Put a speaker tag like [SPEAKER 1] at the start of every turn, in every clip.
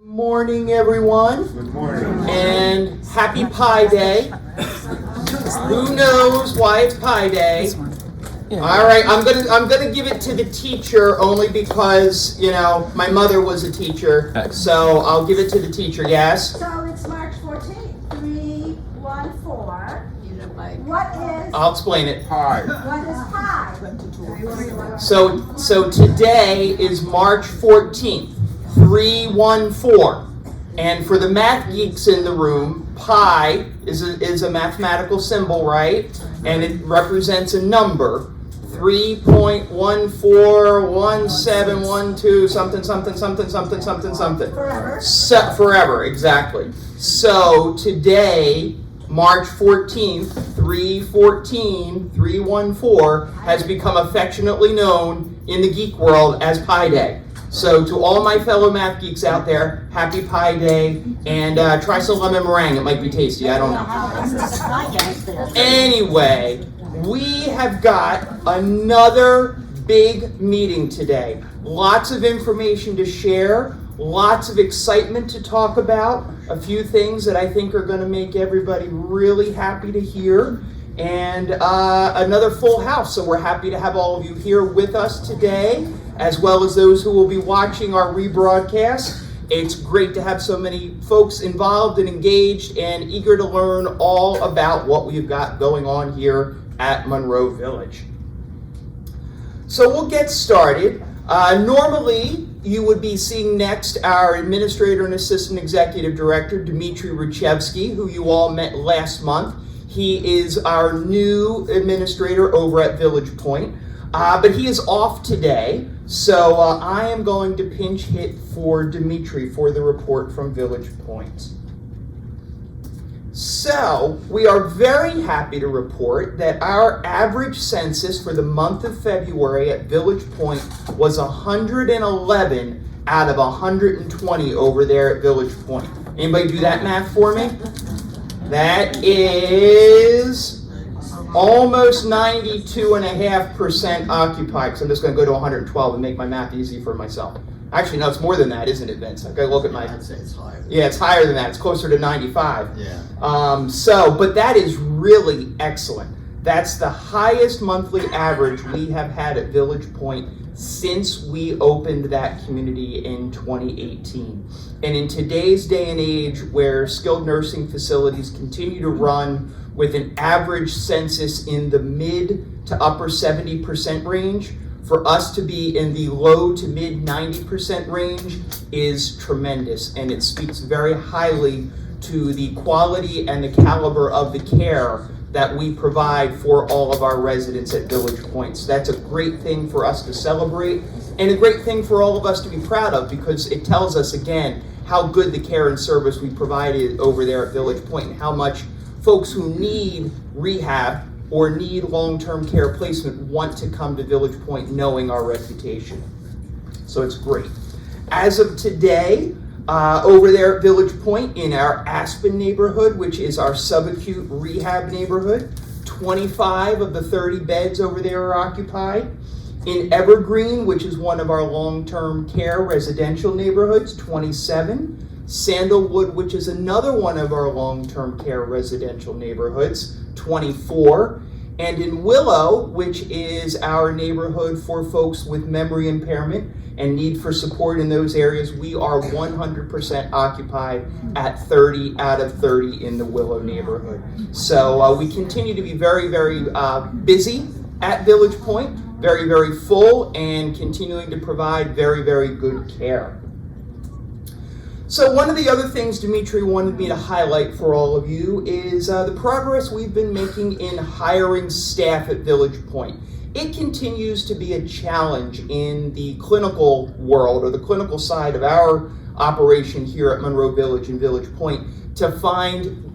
[SPEAKER 1] Morning, everyone.
[SPEAKER 2] Good morning.
[SPEAKER 1] And happy Pi Day. Who knows why it's Pi Day? All right, I'm gonna give it to the teacher only because my mother was a teacher, so I'll give it to the teacher. Yes.
[SPEAKER 3] So it's March 14th, 314. What is?
[SPEAKER 1] I'll explain it.
[SPEAKER 2] Hi.
[SPEAKER 3] What is pi?
[SPEAKER 1] So today is March 14th, 314. And for the math geeks in the room, pi is a mathematical symbol, right? And it represents a number. 3.141712 something.
[SPEAKER 3] Forever.
[SPEAKER 1] Forever, exactly. So today, March 14th, 314, has become affectionately known in the geek world as Pi Day. So to all my fellow math geeks out there, happy Pi Day, and try some lemon meringue. It might be tasty, I don't know. Anyway, we have got another big meeting today. Lots of information to share, lots of excitement to talk about, a few things that I think are going to make everybody really happy to hear, and another full house. So we're happy to have all of you here with us today, as well as those who will be watching our rebroadcast. It's great to have so many folks involved and engaged and eager to learn all about what we've got going on here at Monroe Village. So we'll get started. Normally, you would be seeing next our Administrator and Assistant Executive Director, Dmitry Ruchevsky, who you all met last month. He is our new administrator over at Village Point, but he is off today, so I am going to pinch hit for Dmitry for the report from Village Point. So, we are very happy to report that our average census for the month of February at Village Point was 111 out of 120 over there at Village Point. Anybody do that math for me? That is almost 92.5% occupied, because I'm just going to go to 112 and make my math easy for myself. Actually, no, it's more than that, isn't it, Vince? I've got to look at my...
[SPEAKER 4] I'd say it's higher.
[SPEAKER 1] Yeah, it's higher than that. It's closer to 95.
[SPEAKER 4] Yeah.
[SPEAKER 1] But that is really excellent. That's the highest monthly average we have had at Village Point since we opened that community in 2018. And in today's day and age, where skilled nursing facilities continue to run with an average census in the mid to upper 70% range, for us to be in the low to mid 90% range is tremendous, and it speaks very highly to the quality and the caliber of the care that we provide for all of our residents at Village Point. So that's a great thing for us to celebrate, and a great thing for all of us to be proud of, because it tells us again how good the care and service we provided over there at Village Point, and how much folks who need rehab or need long-term care placement want to come to Village Point knowing our reputation. So it's great. As of today, over there at Village Point in our Aspen neighborhood, which is our subacute rehab neighborhood, 25 of the 30 beds over there are occupied. In Evergreen, which is one of our long-term care residential neighborhoods, 27. Sandalwood, which is another one of our long-term care residential neighborhoods, 24. And in Willow, which is our neighborhood for folks with memory impairment and need for support in those areas, we are 100% occupied at 30 out of 30 in the Willow neighborhood. So we continue to be very, very busy at Village Point, very, very full, and continuing to provide very, very good care. So one of the other things Dmitry wanted me to highlight for all of you is the progress we've been making in hiring staff at Village Point. It continues to be a challenge in the clinical world, or the clinical side of our operation here at Monroe Village and Village Point, to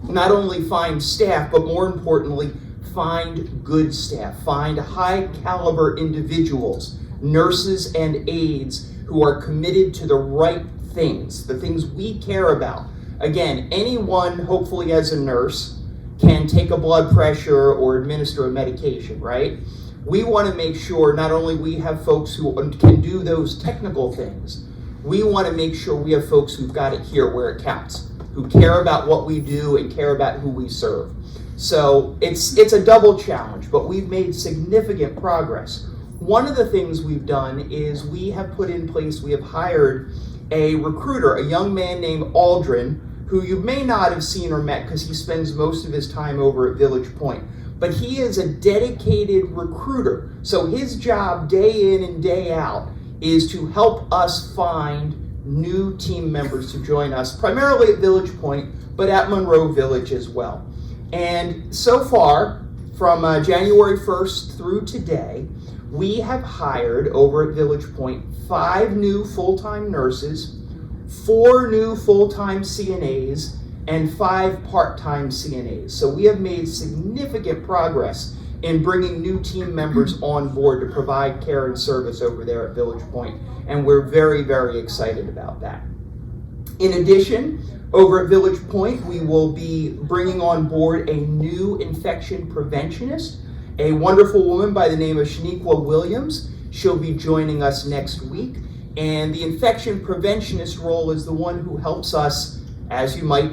[SPEAKER 1] not only find staff, but more importantly, find good staff, find high caliber individuals, nurses and aides who are committed to the right things, the things we care about. Again, anyone, hopefully as a nurse, can take a blood pressure or administer a medication, right? We want to make sure not only we have folks who can do those technical things, we want to make sure we have folks who've got it here where it counts, who care about what we do and care about who we serve. So it's a double challenge, but we've made significant progress. One of the things we've done is we have hired a recruiter, a young man named Aldrin, who you may not have seen or met because he spends most of his time over at Village Point. But he is a dedicated recruiter. So his job day in and day out is to help us find new team members to join us, primarily at Village Point, but at Monroe Village as well. And so far, from January 1st through today, we have hired over at Village Point 5 new full-time nurses, 4 new full-time CNAs, and 5 part-time CNAs. So we have made significant progress in bringing new team members on board to provide care and service over there at Village Point, and we're very, very excited about that. In addition, over at Village Point, we will be bringing on board a new infection preventionist, a wonderful woman by the name of Shaniqua Williams. She'll be joining us next week, and the infection preventionist role is the one who helps us, as you might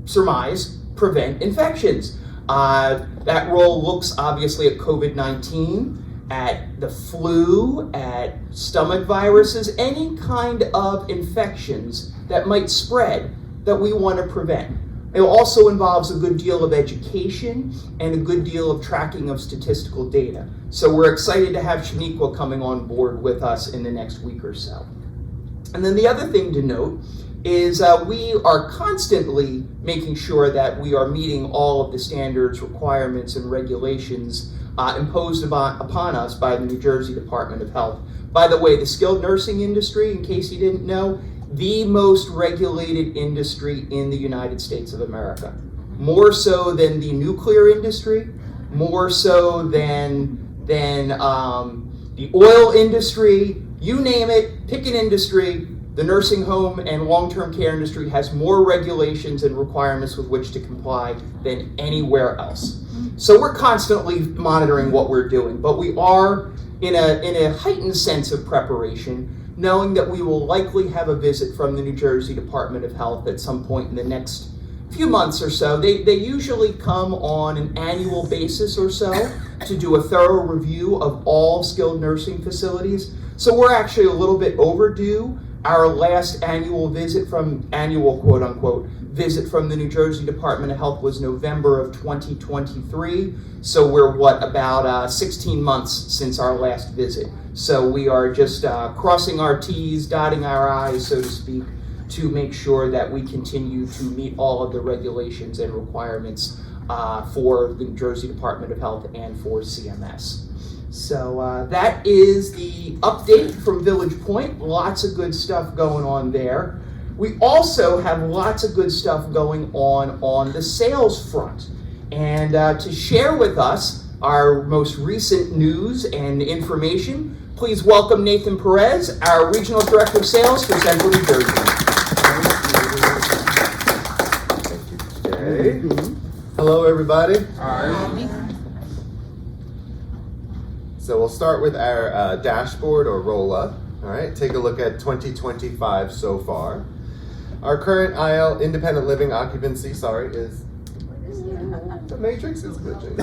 [SPEAKER 1] surmise, prevent infections. That role looks obviously at COVID-19, at the flu, at stomach viruses, any kind of infections that might spread that we want to prevent. It also involves a good deal of education and a good deal of tracking of statistical data. So we're excited to have Shaniqua coming on board with us in the next week or so. And then the other thing to note is we are constantly making sure that we are meeting all of the standards, requirements, and regulations imposed upon us by the New Jersey Department of Health. By the way, the skilled nursing industry, in case you didn't know, the most regulated industry in the United States of America. More so than the nuclear industry, more so than the oil industry, you name it, pick an industry. The nursing home and long-term care industry has more regulations and requirements with which to comply than anywhere else. So we're constantly monitoring what we're doing, but we are in a heightened sense of preparation, knowing that we will likely have a visit from the New Jersey Department of Health at some point in the next few months or so. They usually come on an annual basis or so to do a thorough review of all skilled nursing facilities. So we're actually a little bit overdue. Our last annual visit quote unquote, visit from the New Jersey Department of Health was November of 2023. So we're about 16 months since our last visit. So we are just crossing our T's, dotting our I's, so to speak, to make sure that we continue to meet all of the regulations and requirements for the New Jersey Department of Health and for CMS. So that is the update from Village Point. Lots of good stuff going on there. We also have lots of good stuff going on the sales front. And to share with us our most recent news and information, please welcome Nathan Perez, our Regional Director of Sales for Central New Jersey.
[SPEAKER 2] Thank you, Jay. Hello, everybody.
[SPEAKER 1] Hi.
[SPEAKER 2] So we'll start with our dashboard or roll-up. All right, take a look at 2025 so far. Our current IL, independent living occupancy, is the matrix is glitching.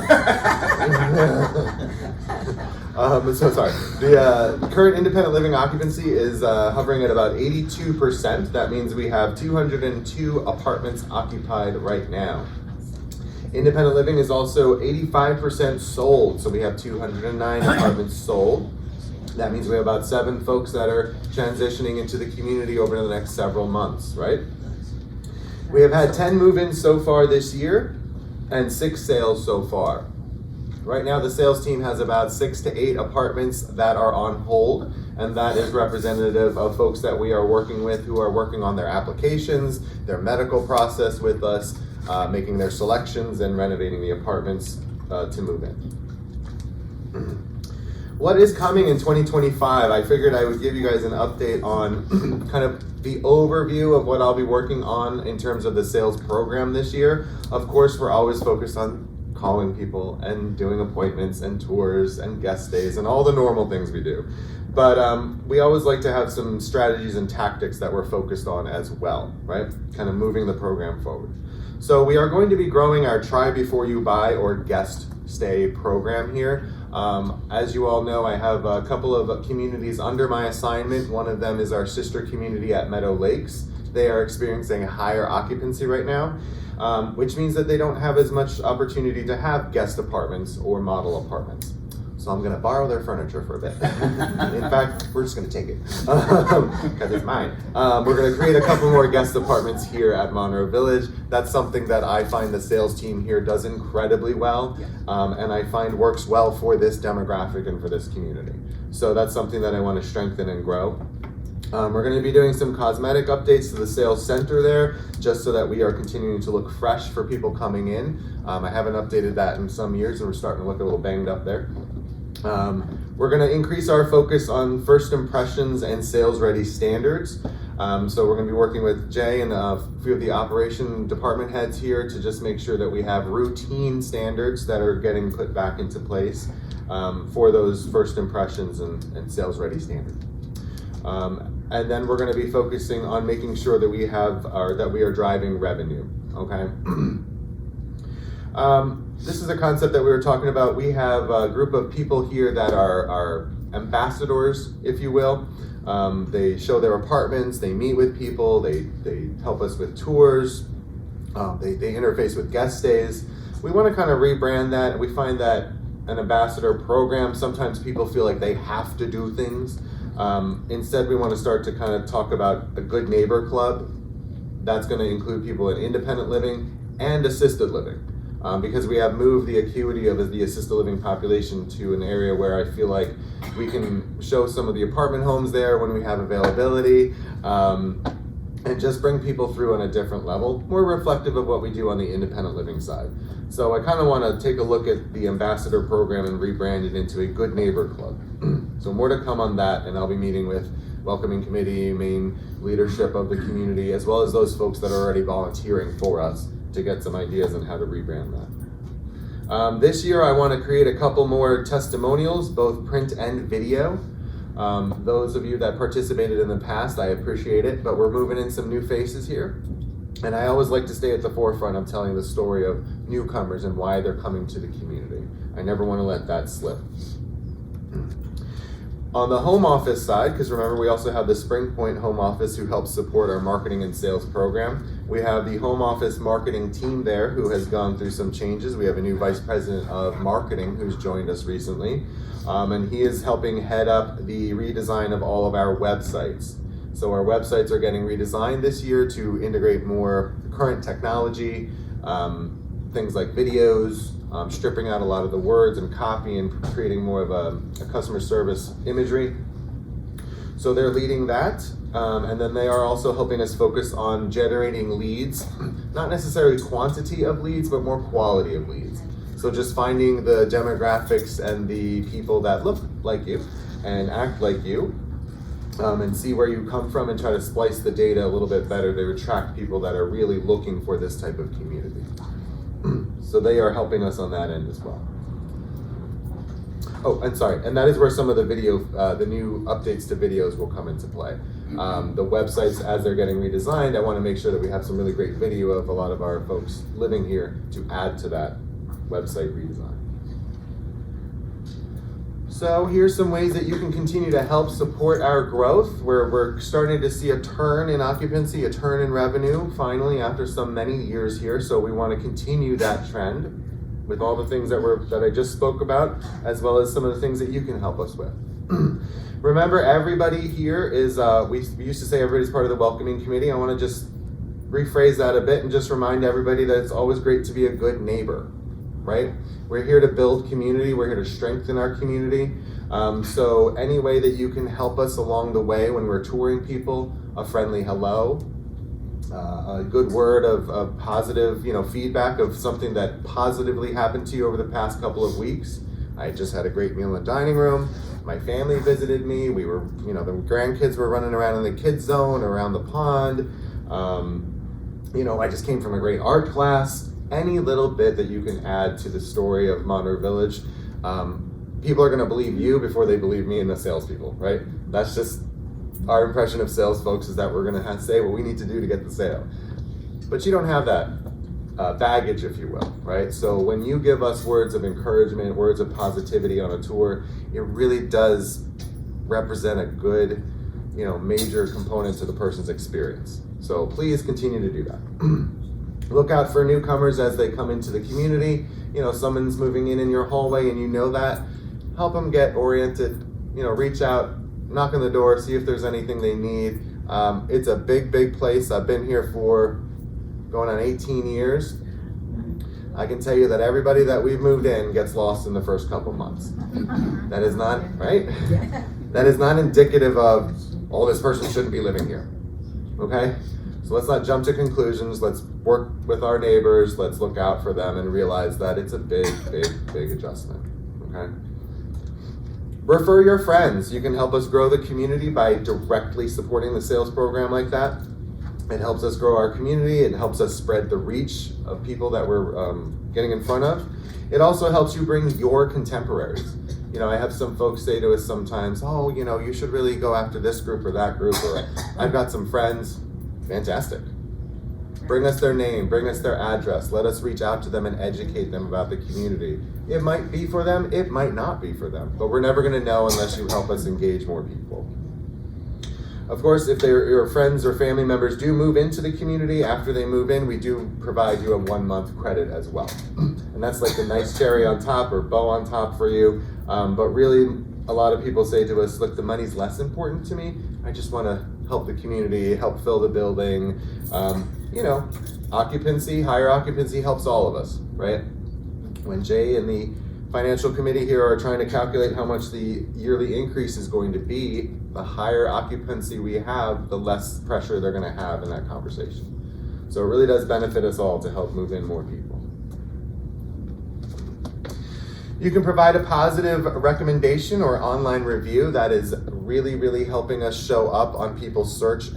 [SPEAKER 2] So sorry. The current independent living occupancy is hovering at about 82%. That means we have 202 apartments occupied right now. Independent living is also 85% sold, so we have 209 apartments sold. That means we have about 7 folks that are transitioning into the community over the next several months, right? We have had 10 move-ins so far this year and 6 sales so far. Right now, the sales team has about 6 to 8 apartments that are on hold, and that is representative of folks that we are working with who are working on their applications, their medical process with us, making their selections and renovating the apartments to move in. What is coming in 2025? I figured I would give you guys an update on kind of the overview of what I'll be working on in terms of the sales program this year. Of course, we're always focused on calling people and doing appointments and tours and guest stays and all the normal things we do. But we always like to have some strategies and tactics that we're focused on as well, right? Kind of moving the program forward. So we are going to be growing our Try Before You Buy or guest stay program here. As you all know, I have a couple of communities under my assignment. One of them is our sister community at Meadow Lakes. They are experiencing a higher occupancy right now, which means that they don't have as much opportunity to have guest apartments or model apartments. So I'm gonna borrow their furniture for a bit. In fact, we're just gonna take it, because it's mine. We're gonna create a couple more guest apartments here at Monroe Village. That's something that I find the sales team here does incredibly well, and I find works well for this demographic and for this community. So that's something that I wanna strengthen and grow. We're going to be doing some cosmetic updates to the sales center there, just so that we are continuing to look fresh for people coming in. I haven't updated that in some years, and we're starting to look a little banged up there. We're going to increase our focus on first impressions and sales ready standards. So we're going to be working with Jay and a few of the operation department heads here to just make sure that we have routine standards that are getting put back into place for those first impressions and sales ready standards. And then we're going to be focusing on making sure that we are driving revenue. Okay. This is a concept that we were talking about. We have a group of people here that are ambassadors, if you will. They show their apartments, they meet with people, they help us with tours, they interface with guest stays. We want to kind of rebrand that. We find that an ambassador program, sometimes people feel like they have to do things. Instead, we want to start to kind of talk about a good neighbor club. That's going to include people in independent living and assisted living, because we have moved the acuity of the assisted living population to an area where I feel like we can show some of the apartment homes there when we have availability, and just bring people through on a different level, more reflective of what we do on the independent living side. So I kind of want to take a look at the ambassador program and rebrand it into a good neighbor club. So more to come on that, and I'll be meeting with welcoming committee, main leadership of the community, as well as those folks that are already volunteering for us to get some ideas on how to rebrand that. This year I want to create a couple more testimonials, both print and video. Those of you that participated in the past, I appreciate it, but we're moving in some new faces here. And I always like to stay at the forefront of telling the story of newcomers and why they're coming to the community. I never want to let that slip. On the home office side, because remember we also have the Spring Point home office who helps support our marketing and sales program. We have the home office marketing team there who has gone through some changes. We have a new vice president of marketing who's joined us recently. And he is helping head up the redesign of all of our websites. So our websites are getting redesigned this year to integrate more current technology, things like videos, stripping out a lot of the words and copy and creating more of a customer service imagery. So they're leading that. And then they are also helping us focus on generating leads, not necessarily quantity of leads, but more quality of leads. So just finding the demographics and the people that look like you and act like you, and see where you come from and try to splice the data a little bit better to attract people that are really looking for this type of community. So they are helping us on that end as well. Oh, and sorry, and that is where some of the video, the new updates to videos will come into play. The websites, as they're getting redesigned, I want to make sure that we have some really great video of a lot of our folks living here to add to that website redesign. So here's some ways that you can continue to help support our growth, where we're starting to see a turn in occupancy, a turn in revenue, finally, after some many years here. So we want to continue that trend with all the things that I just spoke about, as well as some of the things that you can help us with. Remember, everybody here is, we used to say everybody's part of the welcoming committee. I want to just rephrase that a bit and just remind everybody that it's always great to be a good neighbor, right? We're here to build community. We're here to strengthen our community. So any way that you can help us along the way when we're touring people, a friendly hello, a good word of positive, feedback of something that positively happened to you over the past couple of weeks. I just had a great meal in the dining room. My family visited me. We were, the grandkids were running around in the kids zone around the pond. I just came from a great art class. any little bit that you can add to the story of Monroe Village, people are going to believe you before they believe me and the salespeople, right? That's just our impression of sales folks, is that we're going to say what we need to do to get the sale. But you don't have that baggage, if you will, right? So when you give us words of encouragement, words of positivity on a tour, it really does represent a good, major component to the person's experience. So please continue to do that. Look out for newcomers as they come into the community. Someone's moving in your hallway and you know that. Help them get oriented, reach out, knock on the door, see if there's anything they need. It's a big, big place. I've been here for going on 18 years. I can tell you that everybody that we've moved in gets lost in the first couple months. That is not, right? That is not indicative of, oh, this person shouldn't be living here. Okay? So let's not jump to conclusions. Let's work with our neighbors. Let's look out for them and realize that it's a big, big, big adjustment. Okay? Refer your friends. You can help us grow the community by directly supporting the sales program like that. It helps us grow our community. It helps us spread the reach of people that we're getting in front of. It also helps you bring your contemporaries. I have some folks say to us sometimes, oh, you should really go after this group or that group, or I've got some friends. Fantastic. Bring us their name, bring us their address. Let us reach out to them and educate them about the community. It might be for them, it might not be for them, but we're never going to know unless you help us engage more people. Of course, if your friends or family members do move into the community, after they move in, we do provide you a 1-month credit as well. And that's like the nice cherry on top or bow on top for you. But really, a lot of people say to us, look, the money's less important to me. I just want to help the community, help fill the building. Occupancy, higher occupancy helps all of us, right? When Jay and the financial committee here are trying to calculate how much the yearly increase is going to be, the higher occupancy we have, the less pressure they're going to have in that conversation. So it really does benefit us all to help move in more people. You can provide a positive recommendation or online review. That is really, really helping us show up on people's search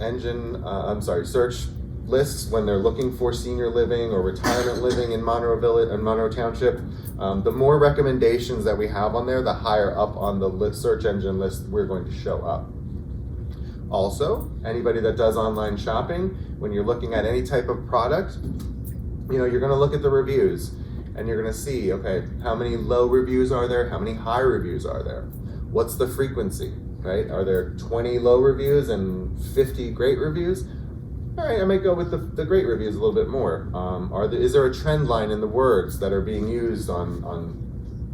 [SPEAKER 2] lists when they're looking for senior living or retirement living in Monroe Village and Monroe Township. The more recommendations that we have on there, the higher up on the search engine list we're going to show up. Also, anybody that does online shopping, when you're looking at any type of product, you're going to look at the reviews and you're going to see, okay, how many low reviews are there? How many high reviews are there? What's the frequency, right? Are there 20 low reviews and 50 great reviews? All right, I might go with the great reviews a little bit more. Is there a trend line in the words that are being used on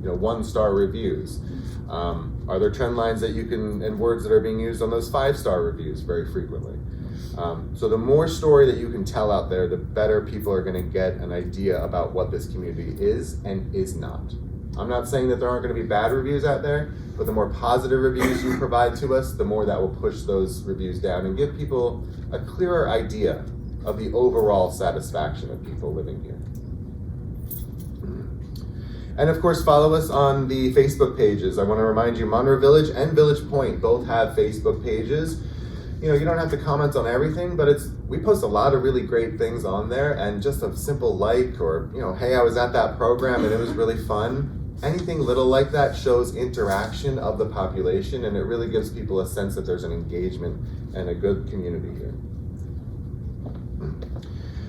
[SPEAKER 2] 1-star reviews? Are there trend lines that and words that are being used on those 5-star reviews very frequently? So the more story that you can tell out there, the better people are going to get an idea about what this community is and is not. I'm not saying that there aren't going to be bad reviews out there, but the more positive reviews you provide to us, the more that will push those reviews down and give people a clearer idea of the overall satisfaction of people living here. And of course, follow us on the Facebook pages. I want to remind you, Monroe Village and Village Point both have Facebook pages. You don't have to comment on everything, but we post a lot of really great things on there, and just a simple like, or hey, I was at that program and it was really fun. Anything little like that shows interaction of the population, and it really gives people a sense that there's an engagement and a good community here.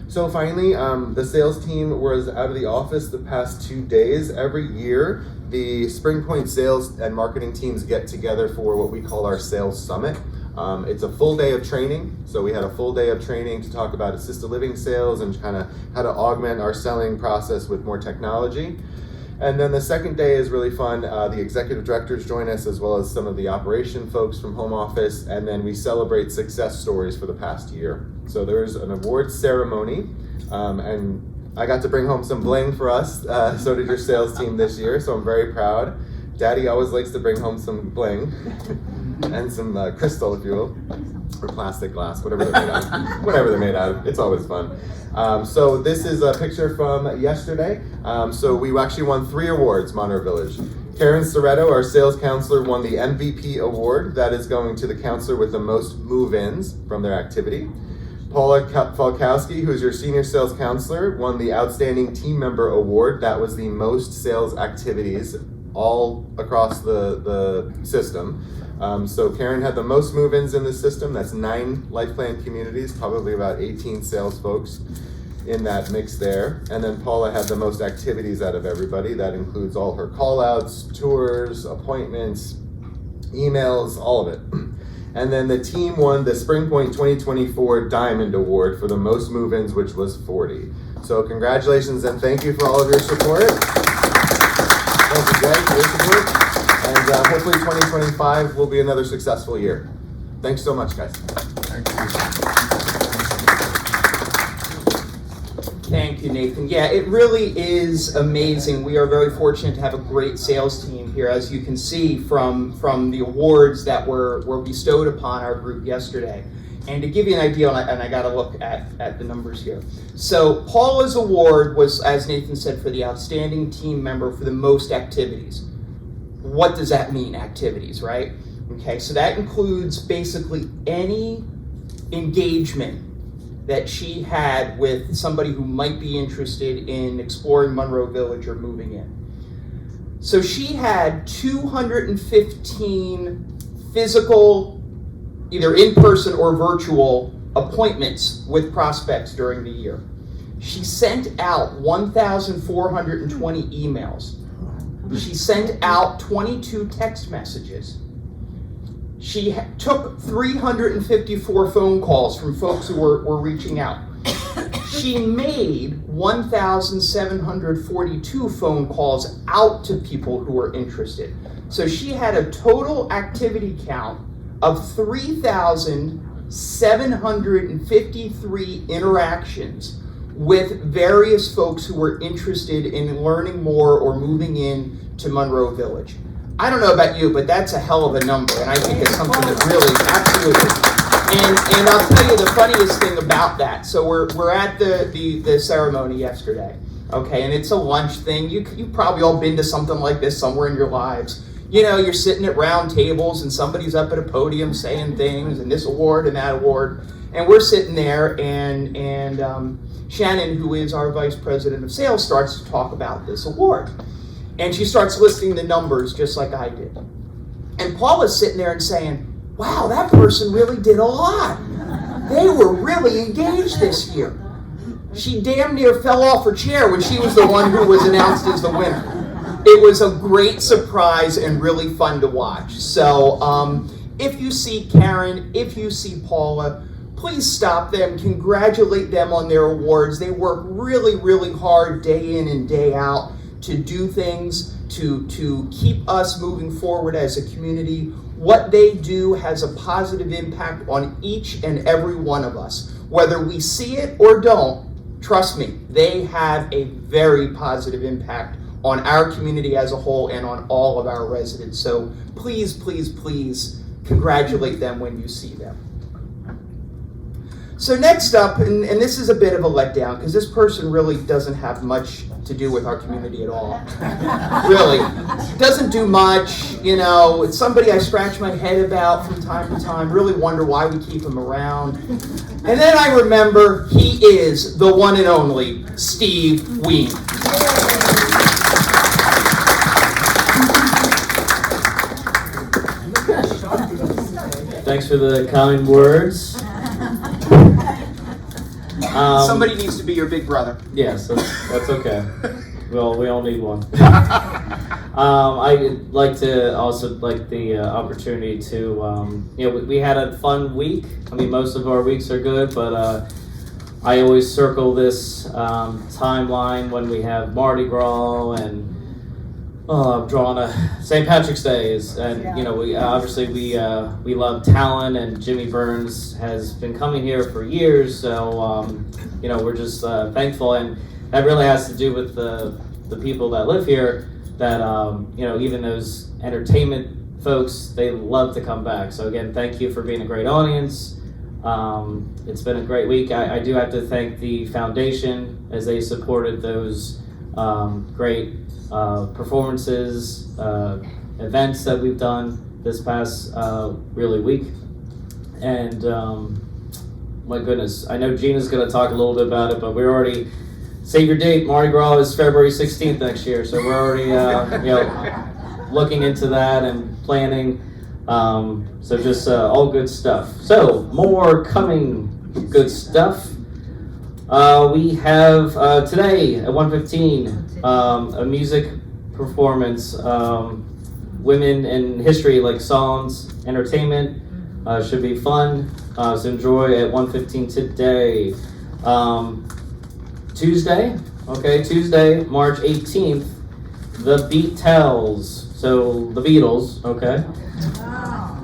[SPEAKER 2] So finally, the sales team was out of the office the past 2 days. Every year, the Spring Point sales and marketing teams get together for what we call our sales summit. It's a full day of training. So we had a full day of training to talk about assisted living sales and kind of how to augment our selling process with more technology. And then the second day is really fun. The executive directors join us, as well as some of the operation folks from home office, and then we celebrate success stories for the past year. So there's an awards ceremony, and I got to bring home some bling for us. So did your sales team this year, so I'm very proud. Daddy always likes to bring home some bling and some crystal, if you will, or plastic glass, whatever they're made out of. Whatever they're made out of, it's always fun. So this is a picture from yesterday. So we actually won 3 awards, Monroe Village. Karen Soretto, our sales counselor, won the MVP award. That is going to the counselor with the most move-ins from their activity. Paula Falkowski, who's your senior sales counselor, won the Outstanding Team Member Award. That was the most sales activities all across the system. So Karen had the most move-ins in the system. That's 9 Life Plan communities, probably about 18 sales folks in that mix there. And then Paula had the most activities out of everybody. That includes all her call-outs, tours, appointments, emails, all of it. And then the team won the Spring Point 2024 Diamond Award for the most move-ins, which was 40. So congratulations and thank you for all of your support. Thank you guys for your support. And hopefully 2025 will be another successful year. Thanks so much, guys.
[SPEAKER 1] Thank you, Nathan. Yeah, it really is amazing. We are very fortunate to have a great sales team here, as you can see from the awards that were bestowed upon our group yesterday. And to give you an idea, and I got to look at the numbers here. So Paula's award was, as Nathan said, for the outstanding team member for the most activities. What does that mean, activities, right? Okay, so that includes basically any engagement that she had with somebody who might be interested in exploring Monroe Village or moving in. So she had 215 physical, either in-person or virtual, appointments with prospects during the year. She sent out 1,420 emails. She sent out 22 text messages. She took 354 phone calls from folks who were reaching out. She made 1,742 phone calls out to people who were interested. So she had a total activity count of 3,753 interactions with various folks who were interested in learning more or moving in to Monroe Village. I don't know about you, but that's a hell of a number, and I think it's something that really, absolutely. And I'll tell you the funniest thing about that. So we're at the ceremony yesterday, okay, and it's a lunch thing. You've probably all been to something like this somewhere in your lives. You know, you're sitting at round tables, and somebody's up at a podium saying things, and this award and that award, and we're sitting there, and Shannon, who is our vice president of sales, starts to talk about this award. And she starts listing the numbers just like I did. And Paula's sitting there and saying, wow, that person really did a lot. They were really engaged this year. She damn near fell off her chair when she was the one who was announced as the winner. It was a great surprise and really fun to watch. So if you see Karen, if you see Paula, please stop them, congratulate them on their awards. They work really, really hard day in and day out to do things, to keep us moving forward as a community. What they do has a positive impact on each and every one of us. Whether we see it or don't, trust me, they have a very positive impact on our community as a whole and on all of our residents. So please, please, please congratulate them when you see them. So next up, and this is a bit of a letdown because this person really doesn't have much to do with our community at all. Really. Doesn't do much, you know. It's somebody I scratch my head about from time to time, really wonder why we keep him around. And then I remember he is the one and only Steve Ween.
[SPEAKER 4] Thanks for the kind words.
[SPEAKER 1] Somebody needs to be your big brother.
[SPEAKER 4] Yes, that's okay. Well, we all need one. I'd like to also like the opportunity to, we had a fun week. I mean, most of our weeks are good, but I always circle this timeline when we have Mardi Gras and I'm drawing a St. Patrick's Day, and we obviously we love Talon, and Jimmy Burns has been coming here for years, so we're just thankful, and that really has to do with the people that live here. That even those entertainment folks, they love to come back. So again, thank you for being a great audience. It's been a great week. I do have to thank the foundation as they supported those great performances, events that we've done this past really week. And my goodness, I know Gina's going to talk a little bit about it, but we're already, save your date, Mardi Gras is February 16th next year, so we're already looking into that and planning. So just all good stuff. So more coming good stuff. We have today at 1:15 a music performance, women in history, like songs, entertainment. Should be fun. So enjoy at 1:15 today. Tuesday, March 18th, The Beat Tells. So the Beatles, okay.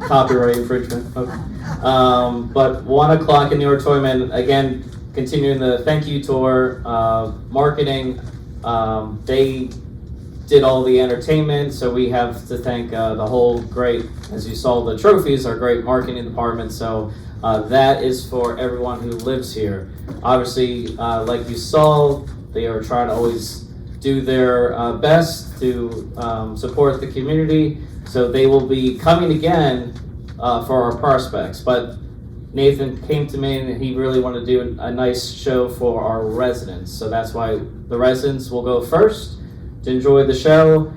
[SPEAKER 4] Copyright infringement. Okay. But 1 o'clock in the auditorium, and again, continuing the thank you tour, marketing. They did all the entertainment, so we have to thank the whole great, as you saw the trophies, our great marketing department. So that is for everyone who lives here. Obviously, like you saw, they are trying to always do their best to support the community. So they will be coming again for our prospects. But Nathan came to me and he really wanted to do a nice show for our residents. So that's why the residents will go first to enjoy the show.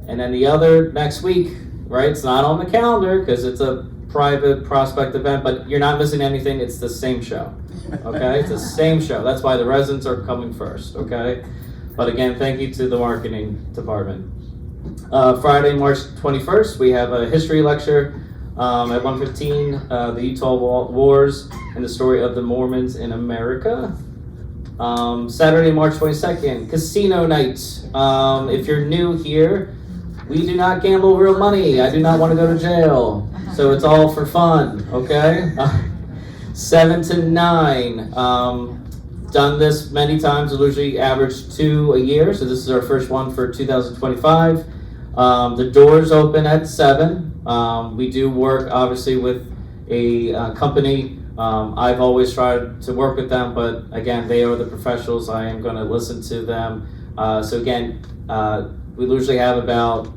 [SPEAKER 4] And then the other next week, right? It's not on the calendar because it's a private prospect event, but you're not missing anything. It's the same show. Okay? It's the same show. That's why the residents are coming first. Okay? But again, thank you to the marketing department. Friday, March 21st, we have a history lecture at 1:15, the Utah Wars and the story of the Mormons in America. Saturday, March 22nd, casino night. If you're new here, we do not gamble real money. I do not want to go to jail. So it's all for fun, okay? 7 to 9. Done this many times. We usually average 2 a year. So this is our first one for 2025. The doors open at 7. We do work obviously with a company. I've always tried to work with them, but again, they are the professionals. I am going to listen to them. So again, we usually have about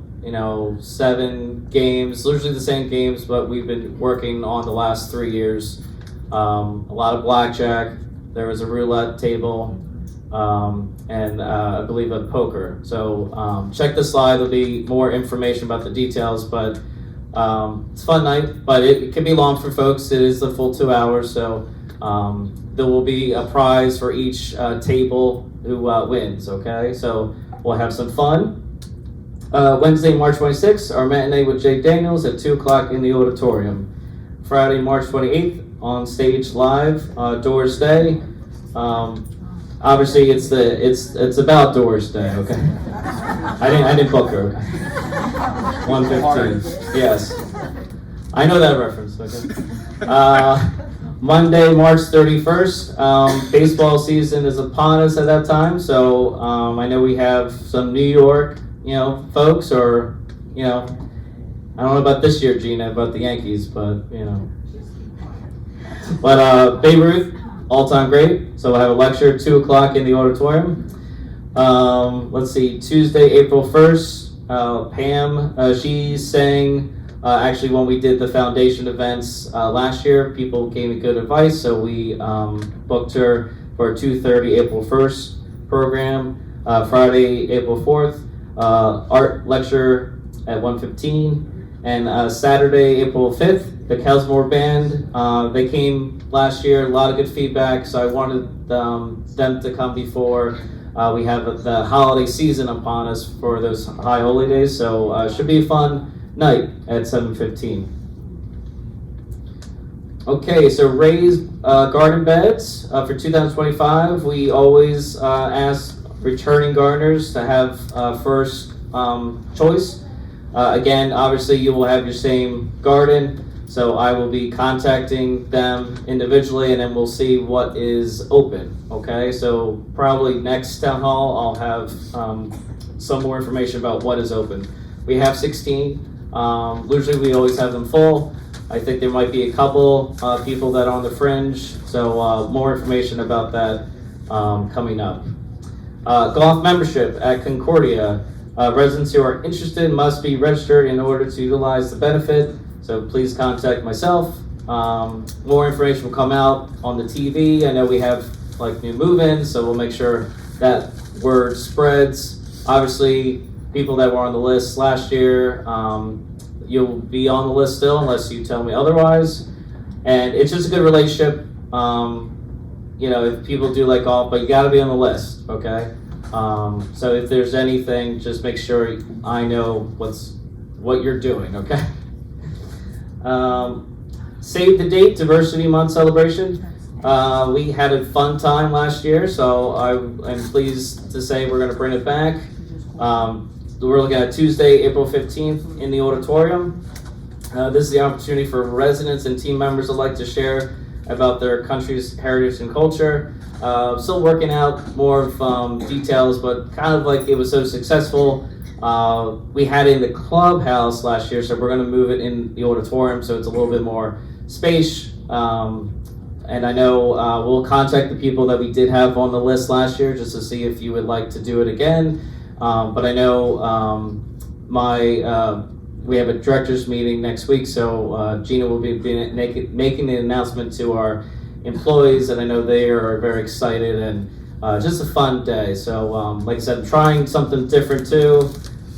[SPEAKER 4] 7 games, usually the same games, but we've been working on the last 3 years. A lot of blackjack. There was a roulette table, and I believe a poker. So check the slide. There'll be more information about the details, but it's a fun night, but it can be long for folks. It is the full 2 hours, so there will be a prize for each table who wins, okay? So we'll have some fun. Wednesday, March 26th, our matinee with Jake Daniels at 2 o'clock in the auditorium. Friday, March 28th, on stage live, Doors Day. Obviously, it's about Doors Day, okay? I didn't book her. 1:15. Yes, I know that reference. Okay. Monday, March 31st. Baseball season is upon us at that time, so I know we have some New York, folks, or I don't know about this year, Gina, about the Yankees, but But Babe Ruth, all-time great. So we'll have a lecture at 2 o'clock in the auditorium. Let's see, Tuesday, April 1st, Pam, she sang, actually when we did the foundation events last year, people gave me good advice, so we booked her for a 2:30 April 1st program. Friday, April 4th, art lecture at 1:15. And Saturday, April 5th, the Kelsmore Band, they came last year, a lot of good feedback, so I wanted them to come before we have the holiday season upon us for those high holy days, so it should be a fun night at 7:15. Okay, so raised garden beds for 2025. We always ask returning gardeners to have first choice. Again, obviously you will have your same garden, so I will be contacting them individually and then we'll see what is open, okay? So probably next town hall I'll have some more information about what is open. We have 16, usually we always have them full. I think there might be a couple people that are on the fringe, so more information about that coming up. Golf membership at Concordia. Residents who are interested must be registered in order to utilize the benefit. So please contact myself. More information will come out on the TV. I know we have like new move-ins, so we'll make sure that word spreads. Obviously, people that were on the list last year, you'll be on the list still unless you tell me otherwise. And it's just a good relationship. If people do like golf, but you got to be on the list, okay? So if there's anything, just make sure I know what you're doing, okay? Save the date, Diversity Month celebration. We had a fun time last year, so I'm pleased to say we're going to bring it back. We're looking at Tuesday, April 15th in the auditorium. This is the opportunity for residents and team members that like to share about their country's heritage and culture. Still working out more of details, but kind of like it was so successful. We had it in the clubhouse last year, so we're going to move it in the auditorium so it's a little bit more space. And I know we'll contact the people that we did have on the list last year just to see if you would like to do it again. But I know we have a director's meeting next week, so Gina will be making the announcement to our employees, and I know they are very excited, and just a fun day. So like I said, I'm trying something different too,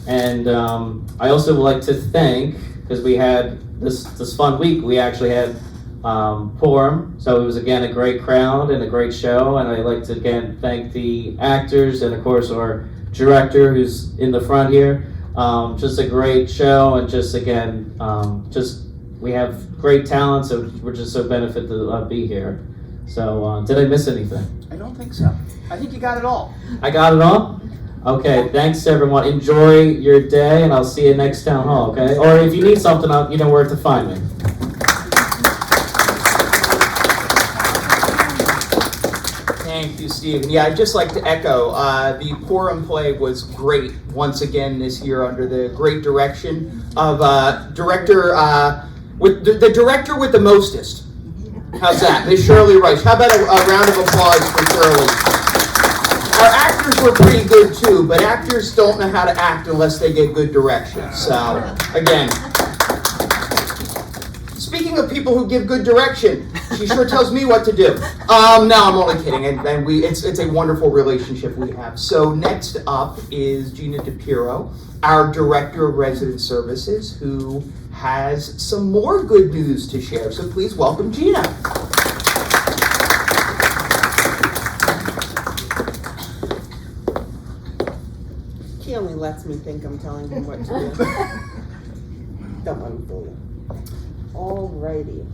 [SPEAKER 4] and I also would like to thank, because we had this fun week, we actually had Purim, so it was again a great crowd and a great show, and I'd like to again thank the actors and of course our director who's in the front here. Just a great show, and just again, we have great talent, so we're just so benefit to be here. So, did I miss anything?
[SPEAKER 1] I don't think so. I think you got it all.
[SPEAKER 4] I got it all? Okay, thanks everyone. Enjoy your day, and I'll see you next town hall, okay? Or if you need something, you know where to find me.
[SPEAKER 1] Thank you, Steve. And yeah, I'd just like to echo, the Purim play was great once again this year under the great direction of director, with the director with the mostest. How's that? Miss Shirley Rice. How about a round of applause for Shirley? Our actors were pretty good too, but actors don't know how to act unless they get good direction. So, again. Speaking of people who give good direction, she sure tells me what to do. No, I'm only kidding, and it's a wonderful relationship we have. So next up is Gina DePiro, our Director of Resident Services, who has some more good news to share. So please welcome Gina.
[SPEAKER 5] He only lets me think I'm telling him what to do. Don't let him fool you. Alrighty.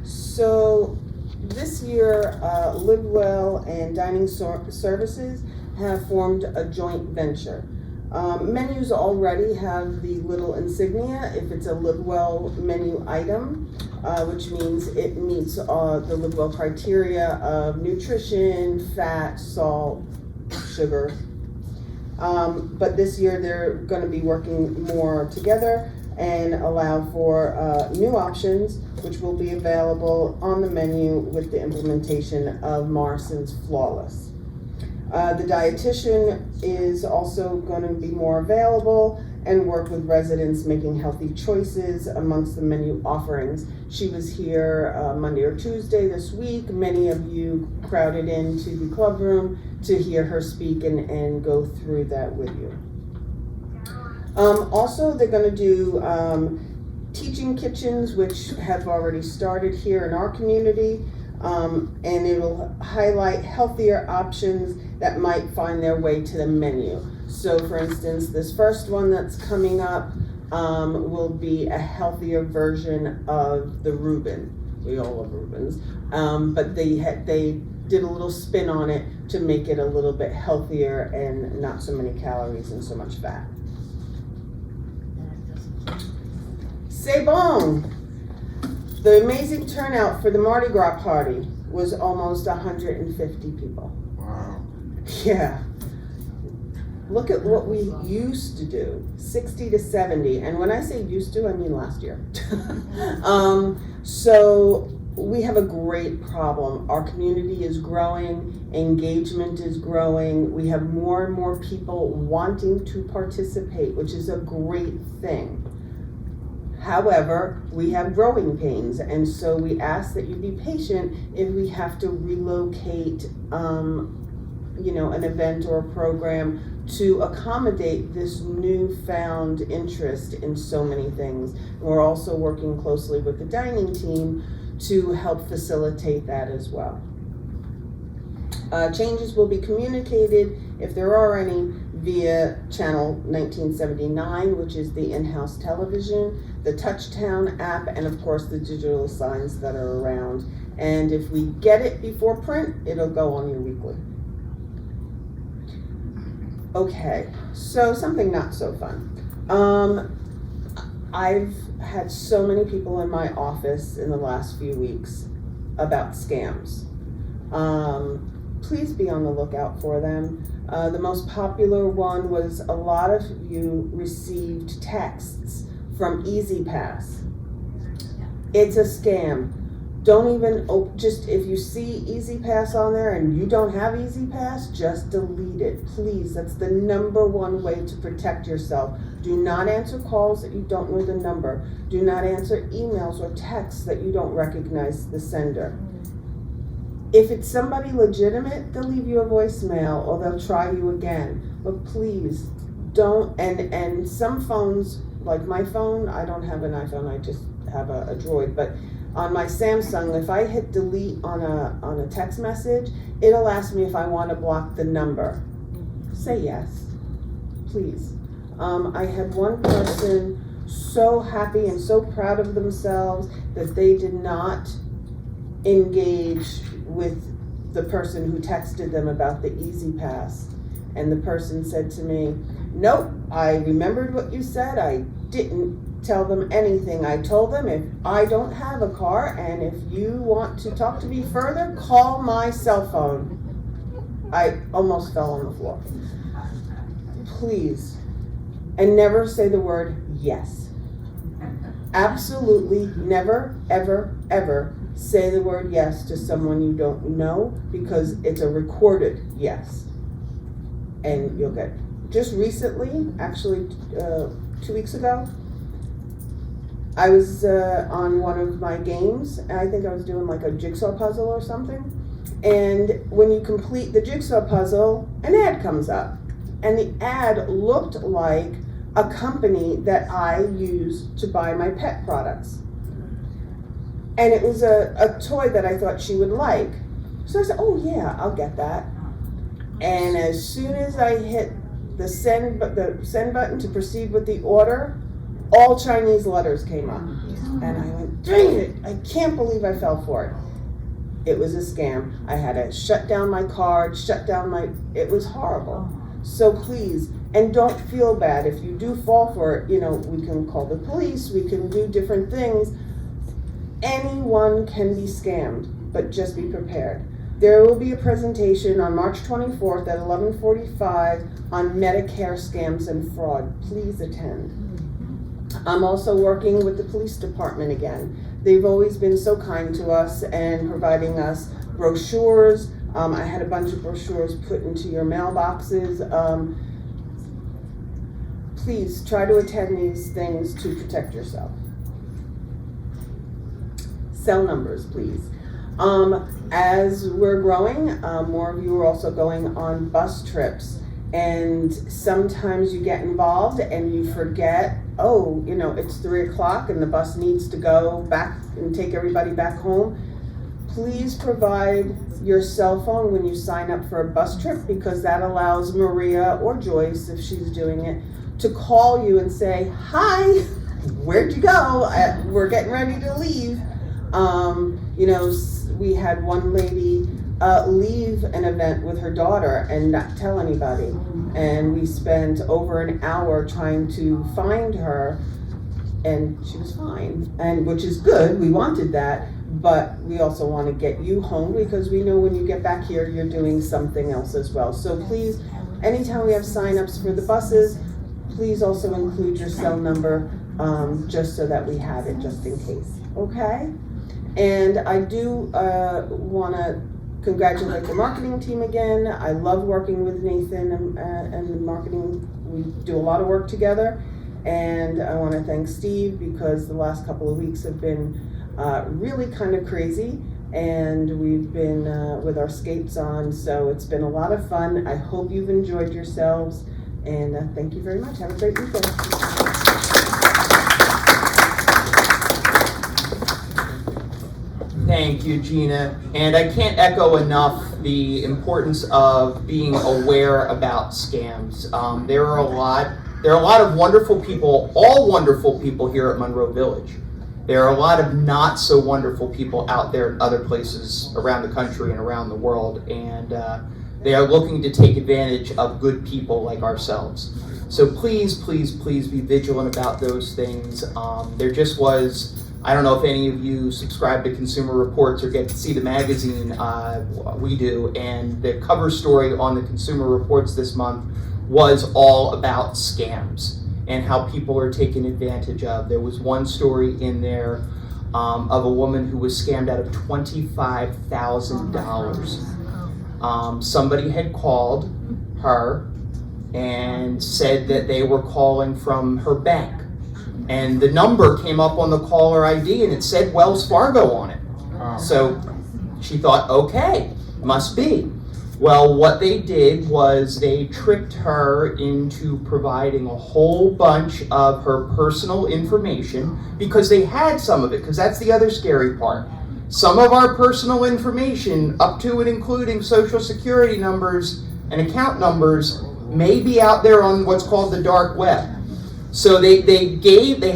[SPEAKER 5] So this year, Live Well and Dining Services have formed a joint venture. Menus already have the little insignia if it's a Live Well menu item, which means it meets the Live Well criteria of nutrition, fat, salt, sugar. But this year they're going to be working more together and allow for new options, which will be available on the menu with the implementation of Morrison's Flawless. The dietitian is also going to be more available and work with residents making healthy choices amongst the menu offerings. She was here Monday or Tuesday this week. Many of you crowded into the club room to hear her speak and go through that with you. Also, they're going to do teaching kitchens, which have already started here in our community, and it'll highlight healthier options that might find their way to the menu. So, for instance, this first one that's coming up will be a healthier version of the Reuben. We all love Reubens, but they did a little spin on it to make it a little bit healthier and not so many calories and so much fat. C'est bon! The amazing turnout for the Mardi Gras party was almost 150 people.
[SPEAKER 2] Wow.
[SPEAKER 5] Yeah. Look at what we used to do, 60 to 70. And when I say used to, I mean last year. So we have a great problem. Our community is growing, engagement is growing. We have more and more people wanting to participate, which is a great thing. However, we have growing pains, and so we ask that you be patient if we have to relocate, an event or a program to accommodate this newfound interest in so many things. We're also working closely with the dining team to help facilitate that as well. Changes will be communicated, if there are any, via channel 1979, which is the in-house television, the Touchtown app, and of course the digital signs that are around. And if we get it before print, it'll go on your weekly. Okay, so something not so fun. I've had so many people in my office in the last few weeks about scams. Please be on the lookout for them. The most popular one was a lot of you received texts from EasyPass. It's a scam. Don't even, just if you see EasyPass on there and you don't have EasyPass, just delete it, please. That's the number one way to protect yourself. Do not answer calls that you don't know the number. Do not answer emails or texts that you don't recognize the sender. If it's somebody legitimate, they'll leave you a voicemail or they'll try you again. But please don't, and some phones, like my phone, I don't have an iPhone, I just have a Droid, but on my Samsung, if I hit delete on a text message, it'll ask me if I want to block the number. Say yes, please. I had one person so happy and so proud of themselves that they did not engage with the person who texted them about the EasyPass. And the person said to me, nope, I remembered what you said. I didn't tell them anything. I told them if I don't have a car and if you want to talk to me further, call my cell phone. I almost fell on the floor. Please, and never say the word yes. Absolutely never, ever, ever say the word yes to someone you don't know, because it's a recorded yes. And you'll get, just recently, actually 2 weeks ago, I was on one of my games, and I think I was doing like a jigsaw puzzle or something. And when you complete the jigsaw puzzle, an ad comes up. And the ad looked like a company that I use to buy my pet products. And it was a toy that I thought she would like. So I said, oh yeah, I'll get that. And as soon as I hit the send button to proceed with the order, all Chinese letters came up. And I went, dang it, I can't believe I fell for it. It was a scam. I had to shut down my card, it was horrible. So please, and don't feel bad. If you do fall for it, we can call the police, we can do different things. Anyone can be scammed, but just be prepared. There will be a presentation on March 24th at 11:45 on Medicare scams and fraud. Please attend. I'm also working with the police department again. They've always been so kind to us and providing us brochures. I had a bunch of brochures put into your mailboxes. Please try to attend these things to protect yourself. Cell numbers, please. As we're growing, more of you are also going on bus trips, and sometimes you get involved and you forget, it's 3 o'clock and the bus needs to go back and take everybody back home. Please provide your cell phone when you sign up for a bus trip, because that allows Maria or Joyce, if she's doing it, to call you and say, hi, where'd you go? We're getting ready to leave. We had one lady leave an event with her daughter and not tell anybody. And we spent over an hour trying to find her, and she was fine, and which is good. We wanted that, but we also want to get you home, because we know when you get back here, you're doing something else as well. So please, anytime we have signups for the buses, please also include your cell number, just so that we have it just in case, okay? And I do want to congratulate the marketing team again. I love working with Nathan and the marketing. We do a lot of work together. And I want to thank Steve because the last couple of weeks have been really kind of crazy, and we've been with our skates on, so it's been a lot of fun. I hope you've enjoyed yourselves, and thank you very much. Have a great weekend.
[SPEAKER 1] Thank you, Gina. And I can't echo enough the importance of being aware about scams. There are a lot of wonderful people, all wonderful people here at Monroe Village. There are a lot of not so wonderful people out there in other places around the country and around the world, and they are looking to take advantage of good people like ourselves. So please, please, please be vigilant about those things. There just was, I don't know if any of you subscribe to Consumer Reports or get to see the magazine, we do, and the cover story on the Consumer Reports this month was all about scams and how people are taken advantage of. There was one story in there of a woman who was scammed out of $25,000. Somebody had called her and said that they were calling from her bank. And the number came up on the caller ID and it said Wells Fargo on it. So she thought, okay, must be. Well, what they did was they tricked her into providing a whole bunch of her personal information, because they had some of it, because that's the other scary part. Some of our personal information, up to and including social security numbers and account numbers, may be out there on what's called the dark web. So they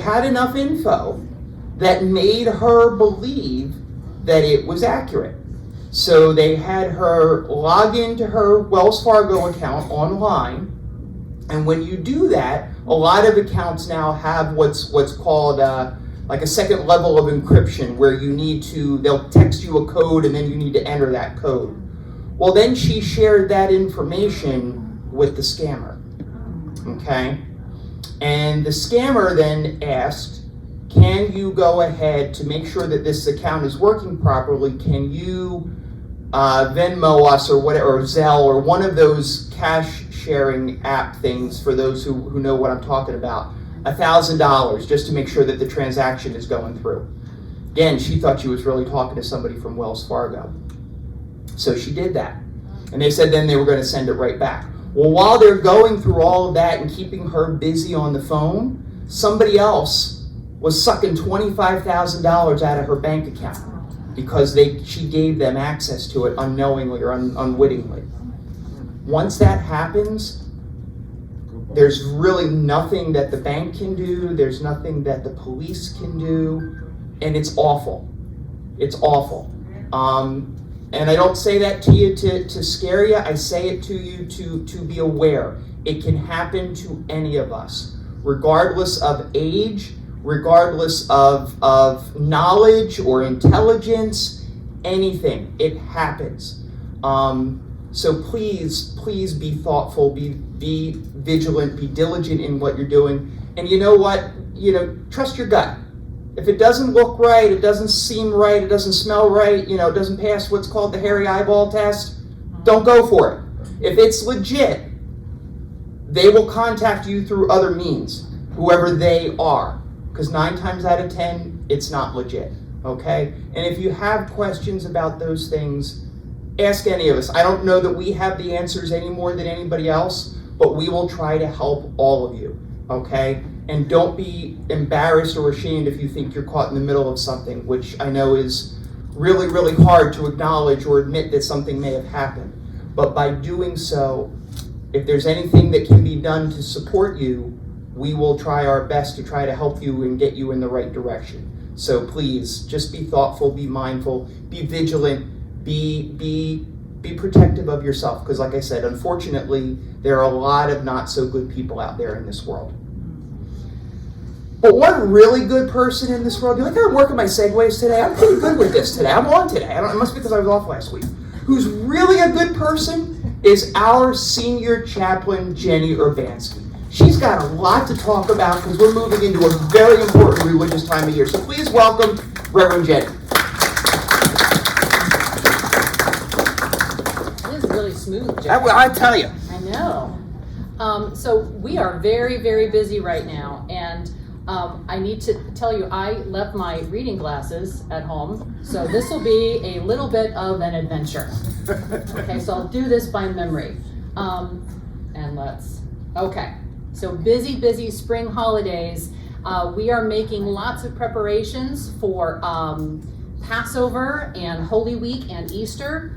[SPEAKER 1] had enough info that made her believe that it was accurate. So they had her log into her Wells Fargo account online, and when you do that, a lot of accounts now have what's called like a second level of encryption, where they'll text you a code and then you need to enter that code. Well, then she shared that information with the scammer, okay? And the scammer then asked, can you go ahead to make sure that this account is working properly? Can you Venmo us or whatever, or Zelle, or one of those cash sharing app things for those who know what I'm talking about, $1,000 just to make sure that the transaction is going through. Again, she thought she was really talking to somebody from Wells Fargo. So she did that. And they said then they were going to send it right back. Well, while they're going through all of that and keeping her busy on the phone, somebody else was sucking $25,000 out of her bank account because she gave them access to it unknowingly or unwittingly. Once that happens, there's really nothing that the bank can do, there's nothing that the police can do, and it's awful. It's awful. And I don't say that to you to scare you, I say it to you to be aware. It can happen to any of us, regardless of age, regardless of knowledge or intelligence, anything. It happens. So please be thoughtful, be vigilant, be diligent in what you're doing. And you know what? Trust your gut. If it doesn't look right, it doesn't seem right, it doesn't smell right, it doesn't pass what's called the hairy eyeball test, don't go for it. If it's legit, they will contact you through other means, whoever they are, because 9 times out of 10, it's not legit, okay? And if you have questions about those things, ask any of us. I don't know that we have the answers any more than anybody else, but we will try to help all of you, okay? And don't be embarrassed or ashamed if you think you're caught in the middle of something, which I know is really, really hard to acknowledge or admit that something may have happened. But by doing so, if there's anything that can be done to support you, we will try our best to try to help you and get you in the right direction. So please, just be thoughtful, be mindful, be vigilant, be protective of yourself. Because like I said, unfortunately, there are a lot of not so good people out there in this world. But one really good person in this world, you like how I'm working my segues today? I'm pretty good with this today. I'm on today. It must be because I was off last week. Who's really a good person is our senior chaplain, Jenny Urbanski. She's got a lot to talk about because we're moving into a very important religious time of year. So please welcome Reverend Jenny.
[SPEAKER 6] It is really smooth, Jeff.
[SPEAKER 1] I tell you.
[SPEAKER 6] I know. So we are very, very busy right now, and I need to tell you, I left my reading glasses at home, so this will be a little bit of an adventure. Okay, so I'll do this by memory. Okay, so busy spring holidays. We are making lots of preparations for Passover and Holy Week and Easter.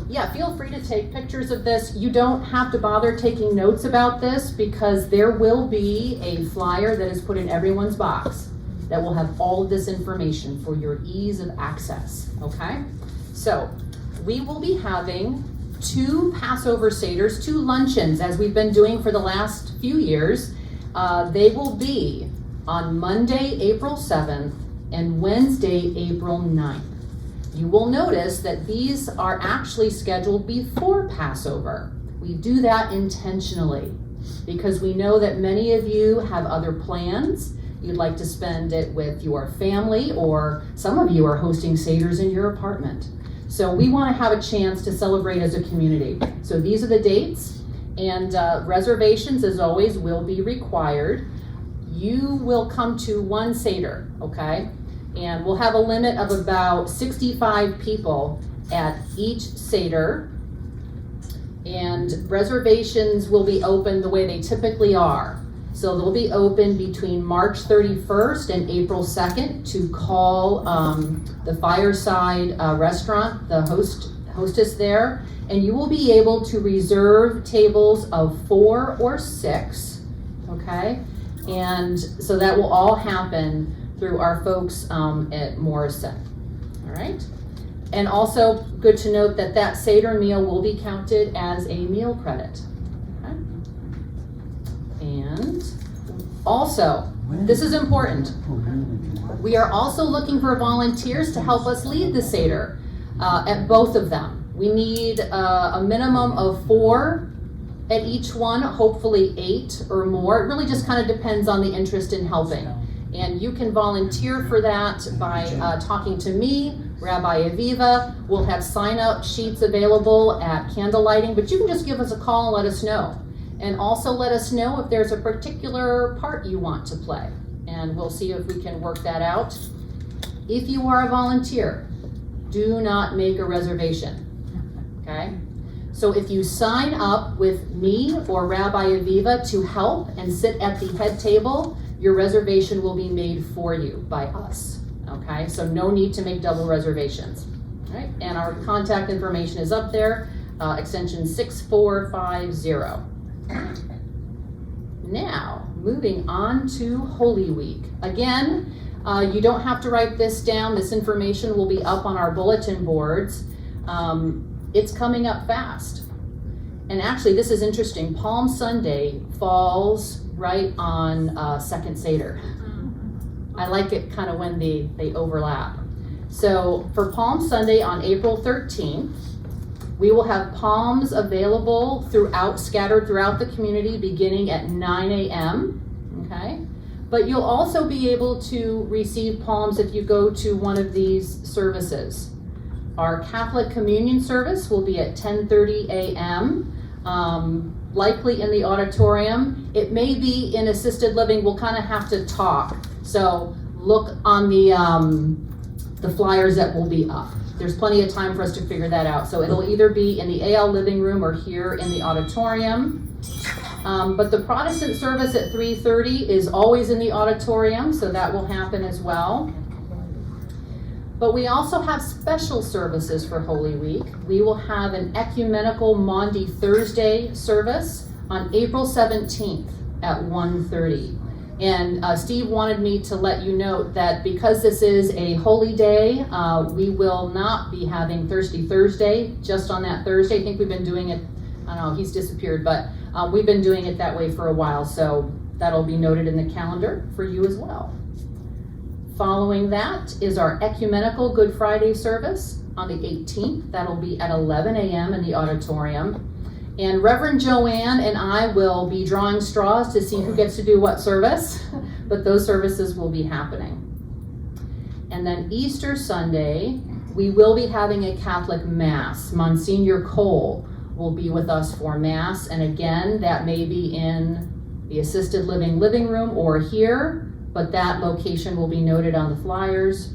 [SPEAKER 6] Yeah, feel free to take pictures of this. You don't have to bother taking notes about this because there will be a flyer that is put in everyone's box that will have all of this information for your ease of access, okay? So, we will be having 2 Passover Seders, 2 luncheons, as we've been doing for the last few years. They will be on Monday, April 7th and Wednesday, April 9th. You will notice that these are actually scheduled before Passover. We do that intentionally because we know that many of you have other plans. You'd like to spend it with your family, or some of you are hosting Seders in your apartment. So we want to have a chance to celebrate as a community. So these are the dates, and reservations, as always, will be required. You will come to 1 Seder, okay? And we'll have a limit of about 65 people at each Seder. And reservations will be open the way they typically are. So they'll be open between March 31st and April 2nd to call the Fireside Restaurant, the hostess there. And you will be able to reserve tables of 4 or 6, okay? And so that will all happen through our folks at Morrison, all right? And also good to note that that Seder meal will be counted as a meal credit, okay? And also, this is important, we are also looking for volunteers to help us lead the Seder at both of them. We need a minimum of 4 at each one, hopefully 8 or more. It really just kind of depends on the interest in helping. And you can volunteer for that by talking to me, Rabbi Aviva. We'll have sign-up sheets available at candlelighting, but you can just give us a call and let us know. And also let us know if there's a particular part you want to play. And we'll see if we can work that out. If you are a volunteer, do not make a reservation, okay? So if you sign up with me or Rabbi Aviva to help and sit at the head table, your reservation will be made for you by us, okay? So no need to make double reservations, right? And our contact information is up there, extension 6450. Now, moving on to Holy Week. Again, you don't have to write this down. This information will be up on our bulletin boards. It's coming up fast. And actually, this is interesting. Palm Sunday falls right on Second Seder. I like it kind of when they overlap. So for Palm Sunday on April 13th, we will have palms available scattered throughout the community beginning at 9 a.m., okay? But you'll also be able to receive palms if you go to one of these services. Our Catholic Communion service will be at 10:30 a.m., likely in the auditorium. It may be in assisted living. We'll kind of have to talk. So look on the flyers that will be up. There's plenty of time for us to figure that out. So it'll either be in the AL living room or here in the auditorium. But the Protestant service at 3:30 is always in the auditorium, so that will happen as well. But we also have special services for Holy Week. We will have an ecumenical Maundy Thursday service on April 17th at 1:30. And Steve wanted me to let you know that because this is a holy day, we will not be having Thirsty Thursday just on that Thursday. I think we've been doing it, I don't know, he's disappeared, but we've been doing it that way for a while, so that'll be noted in the calendar for you as well. Following that is our ecumenical Good Friday service on the 18th. That'll be at 11 a.m. in the auditorium. And Reverend Joanne and I will be drawing straws to see who gets to do what service, but those services will be happening. And then Easter Sunday, we will be having a Catholic Mass. Monsignor Cole will be with us for Mass, and again, that may be in the assisted living room or here. but that location will be noted on the flyers.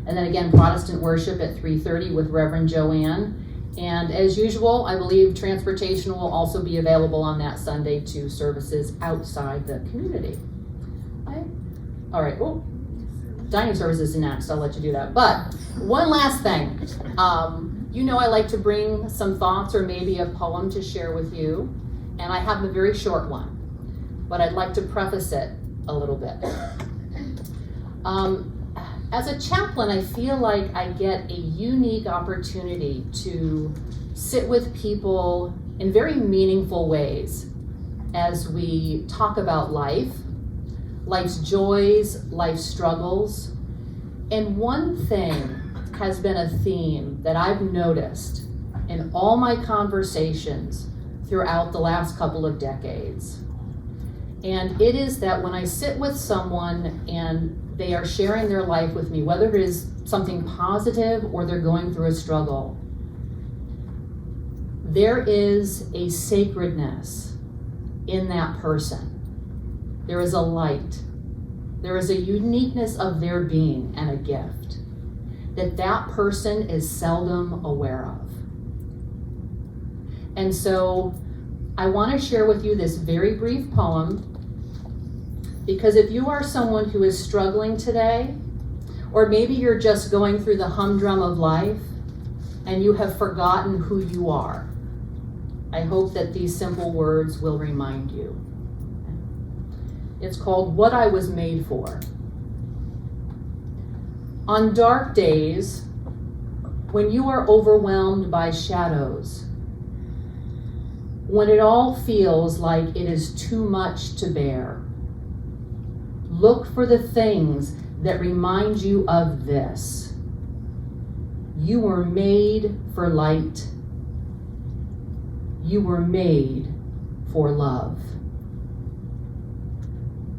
[SPEAKER 6] And then again, Protestant worship at 3:30 with Reverend Joanne. And as usual, I believe transportation will also be available on that Sunday to services outside the community. Okay? All right, well, dining services is next, I'll let you do that. But one last thing. You know I like to bring some thoughts or maybe a poem to share with you. And I have a very short one, but I'd like to preface it a little bit. As a chaplain, I feel like I get a unique opportunity to sit with people in very meaningful ways as we talk about life, life's joys, life's struggles. And one thing has been a theme that I've noticed in all my conversations throughout the last couple of decades. And it is that when I sit with someone and they are sharing their life with me, whether it is something positive or they're going through a struggle, there is a sacredness in that person. There is a light. There is a uniqueness of their being and a gift that that person is seldom aware of. And so I want to share with you this very brief poem, because if you are someone who is struggling today, or maybe you're just going through the humdrum of life and you have forgotten who you are, I hope that these simple words will remind you. It's called What I Was Made For. On dark days, when you are overwhelmed by shadows, when it all feels like it is too much to bear, look for the things that remind you of this. You were made for light. You were made for love.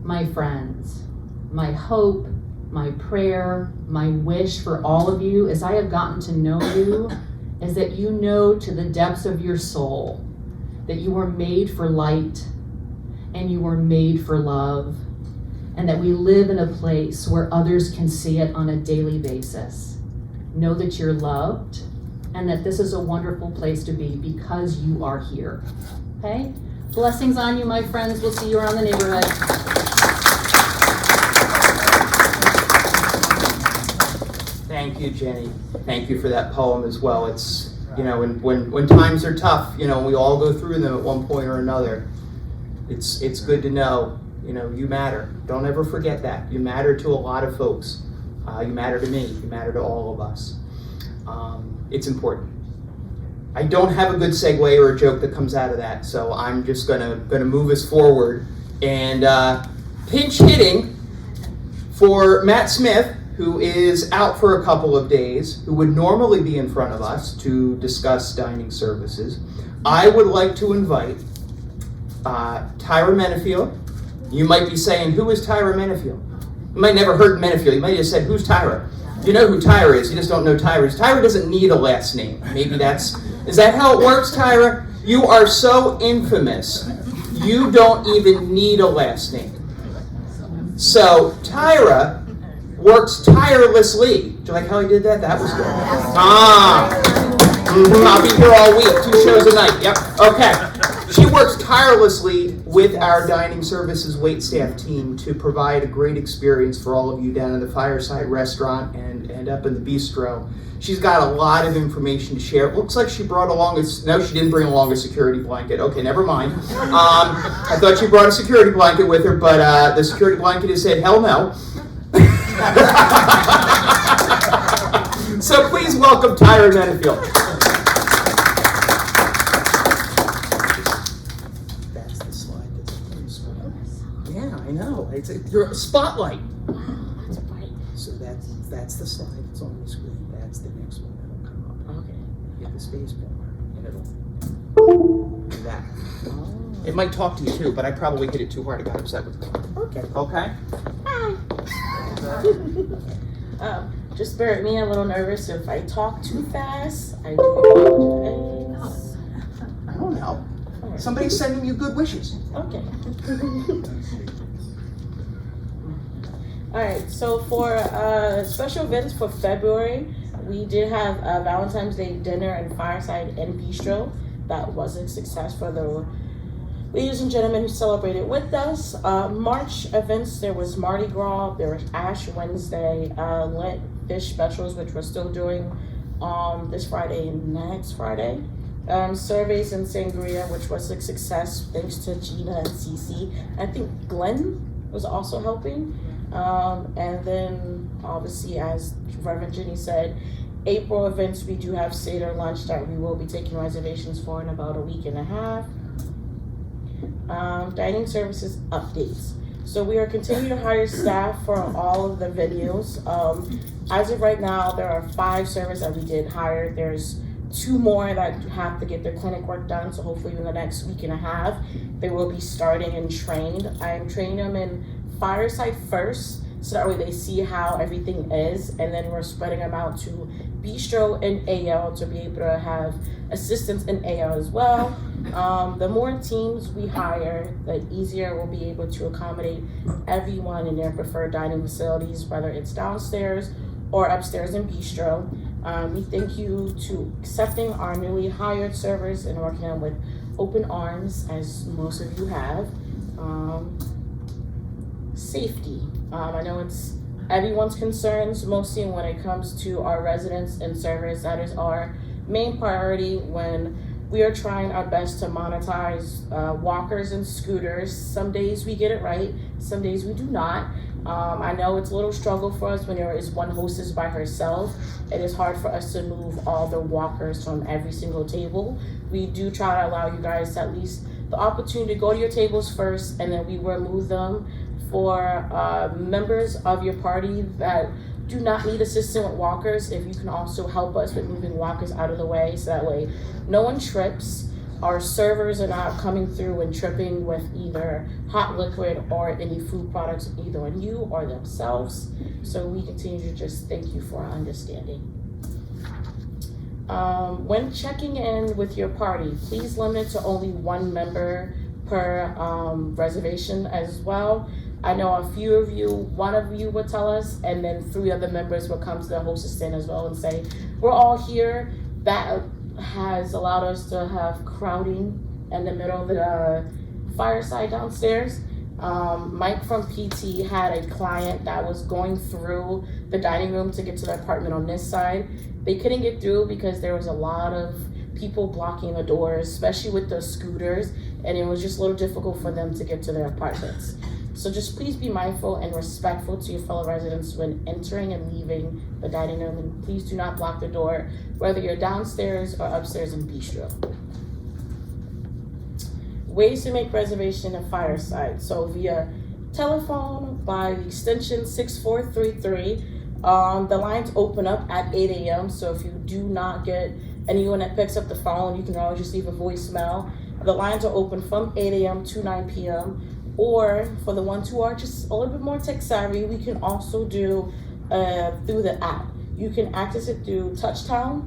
[SPEAKER 6] My friends, my hope, my prayer, my wish for all of you as I have gotten to know you is that you know to the depths of your soul that you were made for light and you were made for love, and that we live in a place where others can see it on a daily basis. Know that you're loved and that this is a wonderful place to be because you are here. Okay? Blessings on you, my friends. We'll see you around the neighborhood.
[SPEAKER 1] Thank you, Jenny. Thank you for that poem as well. It's, you know, when times are tough, you know, we all go through them at one point or another. It's good to know, you know, you matter. Don't ever forget that. You matter to a lot of folks. You matter to me. You matter to all of us. It's important. I don't have a good segue or a joke that comes out of that, so I'm just gonna move us forward. And pinch hitting for Matt Smith, who is out for a couple of days, who would normally be in front of us to discuss dining services, I would like to invite Tyra Menefield. You might be saying, who is Tyra Menefield? You might never heard Menefield. You might have said, who's Tyra? You know who Tyra is, you just don't know Tyra is. Tyra doesn't need a last name. Maybe is that how it works, Tyra? You are so infamous, you don't even need a last name. So Tyra works tirelessly. Do you like how he did that? That was good. I'll be here all week, 2 shows a night. Yep, okay. She works tirelessly with our dining services waitstaff team to provide a great experience for all of you down in the Fireside Restaurant and up in the bistro. She's got a lot of information to share. It looks like she brought along no, she didn't bring along a security blanket. Okay, never mind. I thought she brought a security blanket with her, but the security blanket has said, hell no. So please welcome Tyra Menefield. That's the slide that's on the screen. Yeah, I know. You're a spotlight. So that's the slide that's on the screen. That's the next one that'll come up. Okay. Hit the space bar and it'll do that. Oh. It might talk to you too, but I probably hit it too hard. I got upset with it. Okay. Okay.
[SPEAKER 7] Just bear with me, I'm a little nervous. So if I talk too fast, I do apologize.
[SPEAKER 1] I don't know. Somebody's sending you good wishes.
[SPEAKER 7] Okay. Alright, so for special events for February, we did have a Valentine's Day dinner and fireside and bistro. That was a success for the ladies and gentlemen who celebrated with us. March events, there was Mardi Gras, there was Ash Wednesday, Lent fish specials, which we're still doing this Friday and next Friday. Surveys and sangria, which was a success thanks to Gina and Cece. I think Glenn was also helping. And then obviously, as Reverend Ginny said, April events, we do have Seder lunch that we will be taking reservations for in about a week and a half. Dining services updates. So we are continuing to hire staff for all of the videos. As of right now, there are 5 servers that we did hire. There's 2 more that have to get their clinic work done. So hopefully in the next week and a half, they will be starting and trained. I am training them in Fireside first, so that way they see how everything is, and then we're spreading them out to Bistro and AL to be able to have assistants in AL as well. The more teams we hire, the easier we'll be able to accommodate everyone in their preferred dining facilities, whether it's downstairs or upstairs in Bistro. We thank you to accepting our newly hired servers and working on with open arms, as most of you have. Safety. I know it's everyone's concerns, mostly when it comes to our residents and servers. That is our main priority when we are trying our best to monetize walkers and scooters. Some days we get it right, some days we do not. I know it's a little struggle for us when there is one hostess by herself. It is hard for us to move all the walkers from every single table. We do try to allow you guys at least the opportunity to go to your tables first, and then we will move them for members of your party that do not need assistance with walkers. If you can also help us with moving walkers out of the way, so that way no one trips. Our servers are not coming through and tripping with either hot liquid or any food products, either on you or themselves. So we continue to just thank you for our understanding. When checking in with your party, please limit it to only 1 member per reservation as well. I know a few of you, 1 of you would tell us, and then 3 other members will come to the hostess stand as well and say, we're all here. That has allowed us to have crowding in the middle of the fireside downstairs. Mike from PT had a client that was going through the dining room to get to the apartment on this side. They couldn't get through because there was a lot of people blocking the doors, especially with the scooters, and it was just a little difficult for them to get to their apartments. So just please be mindful and respectful to your fellow residents when entering and leaving the dining room, and please do not block the door, whether you're downstairs or upstairs in Bistro. Ways to make reservation at Fireside. So via telephone by the extension 6433. The lines open up at 8 a.m. So if you do not get anyone that picks up the phone, you can always just leave a voicemail. The lines are open from 8 a.m. to 9 p.m. Or for the ones who are just a little bit more tech savvy, we can also do through the app. You can access it through Touchtown.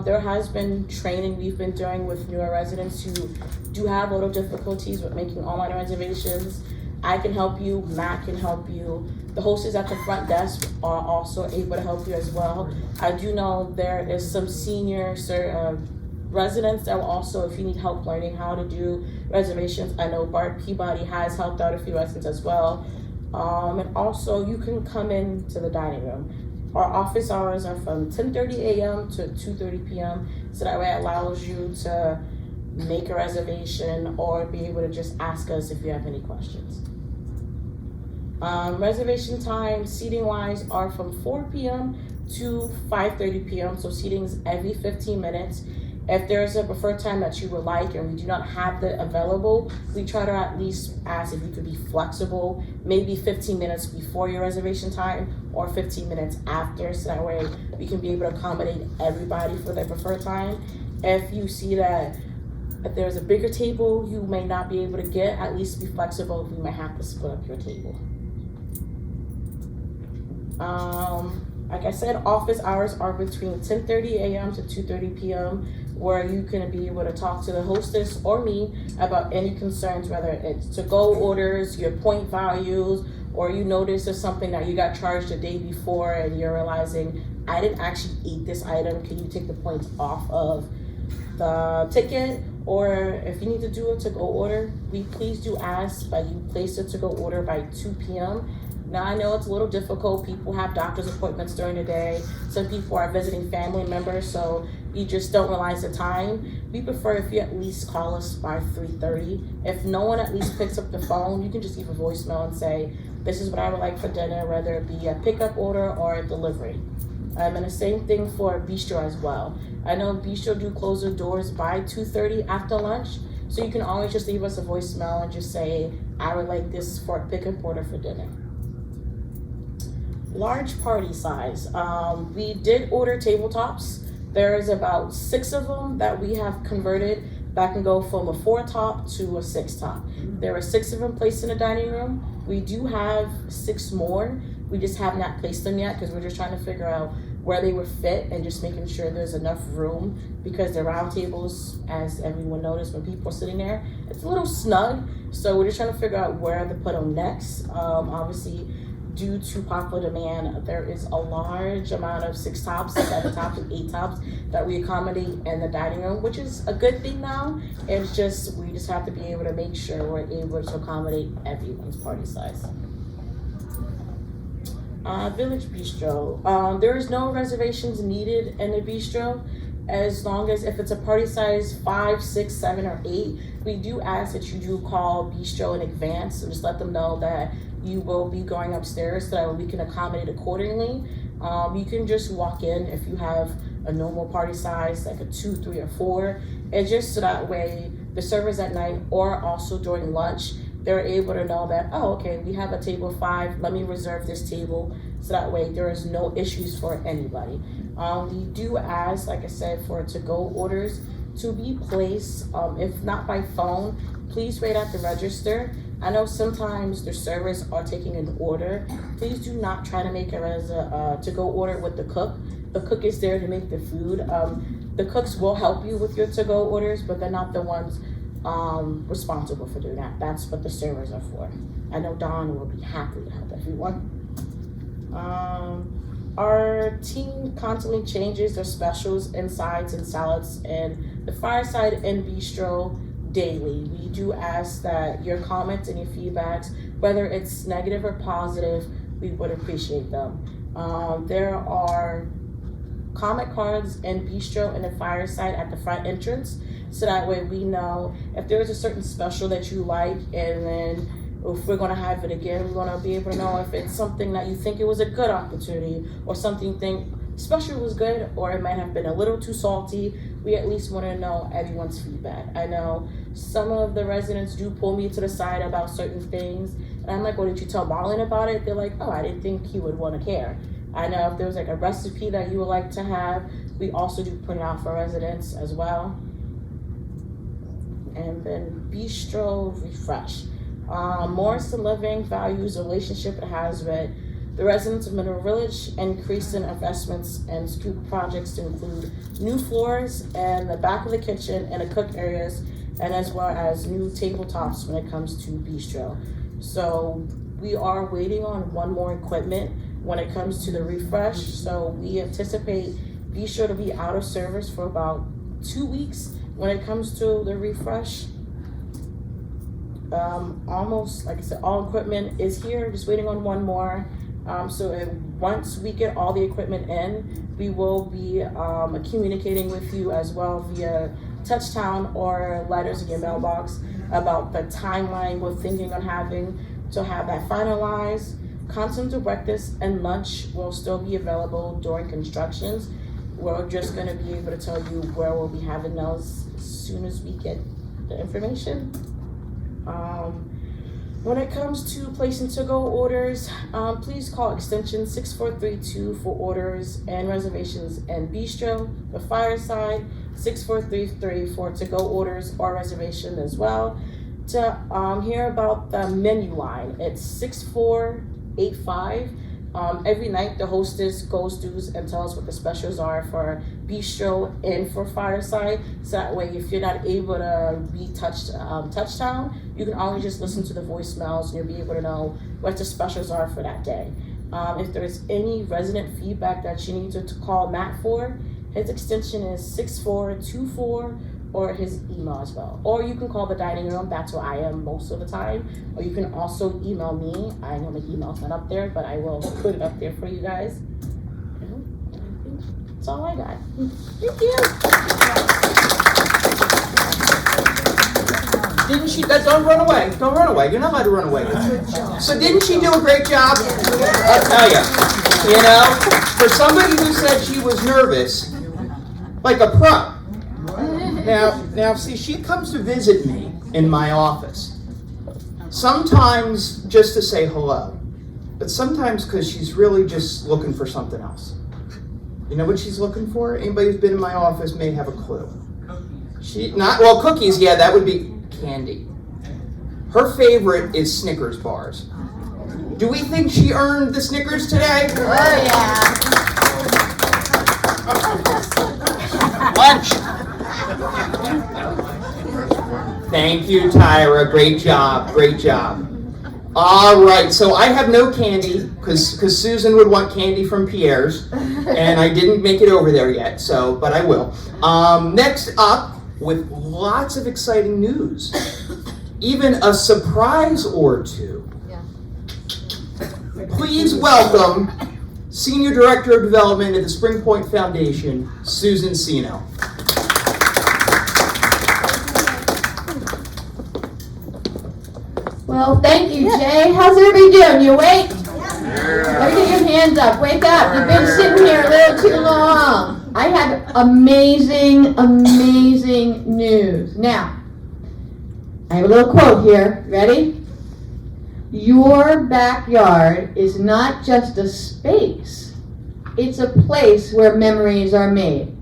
[SPEAKER 7] There has been training we've been doing with newer residents who do have a little difficulties with making online reservations. I can help you, Matt can help you. The hostess at the front desk are also able to help you as well. I do know there is some senior residents that will also, if you need help learning how to do reservations, I know Bart Peabody has helped out a few residents as well. And also you can come into the dining room. Our office hours are from 10:30 a.m. to 2:30 p.m. So that way it allows you to make a reservation or be able to just ask us if you have any questions. Reservation time, seating wise, are from 4 p.m. to 5:30 p.m. So seating is every 15 minutes. If there's a preferred time that you would like and we do not have that available, we try to at least ask if you could be flexible, maybe 15 minutes before your reservation time or 15 minutes after, so that way we can be able to accommodate everybody for their preferred time. If you see that if there's a bigger table you may not be able to get, at least be flexible. We might have to split up your table. Like I said, office hours are between 10:30 a.m. to 2:30 p.m. where you can be able to talk to the hostess or me about any concerns, whether it's to-go orders, your point values, or you notice there's something that you got charged the day before and you're realizing, I didn't actually eat this item, can you take the points off of the ticket? Or if you need to do a to-go order, we please do ask that you place a to-go order by 2 p.m. Now I know it's a little difficult, people have doctor's appointments during the day, some people are visiting family members, so you just don't realize the time. We prefer if you at least call us by 3:30. If no one at least picks up the phone, you can just leave a voicemail and say, this is what I would like for dinner, whether it be a pickup order or a delivery. And the same thing for Bistro as well. I know Bistro do close their doors by 2:30 after lunch, so you can always just leave us a voicemail and just say, I would like this for a pickup order for dinner. Large party size. We did order tabletops. There's about 6 of them that we have converted that can go from a 4-top to a 6-top. There are 6 of them placed in the dining room. We do have 6 more. We just have not placed them yet because we're just trying to figure out where they would fit and just making sure there's enough room, because the round tables, as everyone noticed when people are sitting there, it's a little snug. So we're just trying to figure out where to put them next. Obviously, due to popular demand, there is a large amount of 6-tops, 7-tops, and 8-tops that we accommodate in the dining room, which is a good thing now. It's just, we just have to be able to make sure we're able to accommodate everyone's party size. Village Bistro. There is no reservations needed in the bistro, as long as if it's a party size 5, 6, 7, or 8. We do ask that you do call Bistro in advance and just let them know that you will be going upstairs so that we can accommodate accordingly. You can just walk in if you have a normal party size, like a 2, 3, or 4. And just so that way the servers at night or also during lunch, they're able to know that, oh, okay, we have a table 5, let me reserve this table, so that way there is no issues for anybody. We do ask, like I said, for to-go orders to be placed, if not by phone, please wait at the register. I know sometimes the servers are taking an order. Please do not try to make a to-go order with the cook. The cook is there to make the food. The cooks will help you with your to-go orders, but they're not the ones responsible for doing that. That's what the servers are for. I know Dawn will be happy to help everyone. Our team constantly changes their specials and sides and salads and the fireside and bistro daily. We do ask that your comments and your feedbacks, whether it's negative or positive, we would appreciate them. There are comment cards and bistro and the fireside at the front entrance, so that way we know if there's a certain special that you like, and then if we're gonna have it again, we're gonna be able to know if it's something that you think it was a good opportunity or something you think special was good, or it might have been a little too salty. We at least want to know everyone's feedback. I know some of the residents do pull me to the side about certain things, and I'm like, well, did you tell Marlon about it? They're like, oh, I didn't think he would want to care. I know if there was like a recipe that you would like to have, we also do print it out for residents as well. And then Bistro Refresh. Morrison Living values the relationship it has with the residents of Mineral Village, increasing investments and scoop projects to include new floors and the back of the kitchen and the cook areas, and as well as new tabletops when it comes to bistro. So we are waiting on one more equipment when it comes to the refresh. So we anticipate bistro to be out of service for about 2 weeks when it comes to the refresh. Almost, like I said, all equipment is here, just waiting on one more. Once we get all the equipment in, we will be communicating with you as well via Touchtown or letters in your mailbox about the timeline we're thinking on having to have that finalized. Continental breakfast and lunch will still be available during constructions. We're just going to be able to tell you where we'll be having those as soon as we get the information. When it comes to placing to-go orders, please call extension 6432 for orders and reservations and bistro. The fireside 6433 for to-go orders or reservation as well. To hear about the menu line, it's 6485. Every night the hostess goes through and tells what the specials are for bistro and for fireside. So that way, if you're not able to be touchdown, you can always just listen to the voicemails and you'll be able to know what the specials are for that day. If there's any resident feedback that you need to call Matt for, his extension is 6424, or his email as well. Or you can call the dining room, that's where I am most of the time. Or you can also email me. I know my email's not up there, but I will put it up there for you guys. And I think that's all I got. Thank you.
[SPEAKER 1] Didn't she, don't run away, don't run away, you're not allowed to run away. So didn't she do a great job? I'll tell you know, for somebody who said she was nervous, like a pro. Now, see, she comes to visit me in my office. Sometimes just to say hello, but sometimes because she's really just looking for something else. You know what she's looking for? Anybody who's been in my office may have a clue. Cookies, yeah, that would be candy. Her favorite is Snickers bars. Do we think she earned the Snickers today?
[SPEAKER 3] Oh, yeah.
[SPEAKER 1] Lunch. Thank you, Tyra. Great job. Great job. All right. So I have no candy because Susan would want candy from Pierre's, and I didn't make it over there yet. So, but I will. Next up, with lots of exciting news, even a surprise or two. Please welcome Senior Director of Development at the Spring Point Foundation, Susan Sino.
[SPEAKER 8] Well, thank you, Jay. How's everybody doing? You awake? Let me get your hands up. Wake up. You've been sitting here a little too long. I have amazing news. Now, I have a little quote here. Ready? Your backyard is not just a space. It's a place where memories are made.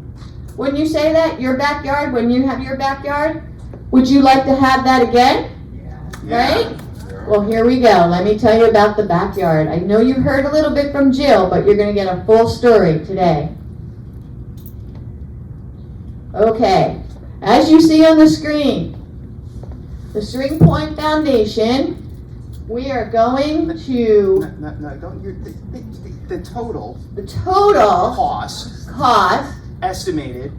[SPEAKER 8] Wouldn't you say that? Your backyard, when you have your backyard? Would you like to have that again? Right? Well, here we go. Let me tell you about the backyard. I know you heard a little bit from Jill, but you're going to get a full story today. Okay. As you see on the screen, the Spring Point Foundation, we are going to...
[SPEAKER 1] No, don't. The total cost estimated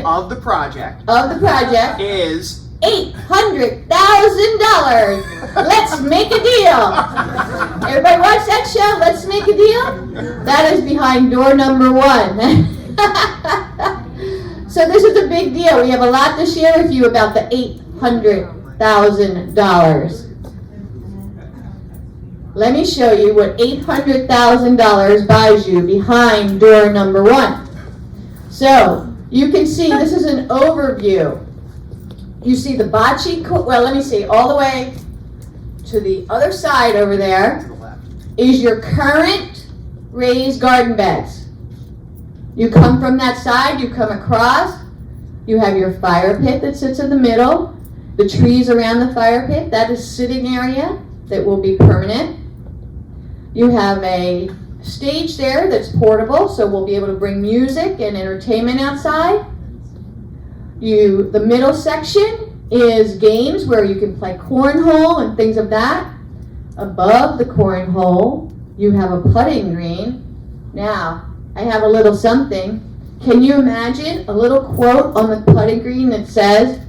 [SPEAKER 1] of the project is
[SPEAKER 8] $800,000. Let's make a deal. Everybody watch that show, Let's Make a Deal? That is behind door number 1. So this is a big deal. We have a lot to share with you about the $800,000. Let me show you what $800,000 buys you behind door number 1. So you can see this is an overview. You see the bocce court. Well, let me see. All the way to the other side over there is your current raised garden beds. You come from that side, you come across, you have your fire pit that sits in the middle, the trees around the fire pit, that is sitting area that will be permanent. You have a stage there that's portable, so we'll be able to bring music and entertainment outside. The middle section is games where you can play cornhole and things of that. Above the cornhole, you have a putting green. Now, I have a little something. Can you imagine a little quote on the putting green that says,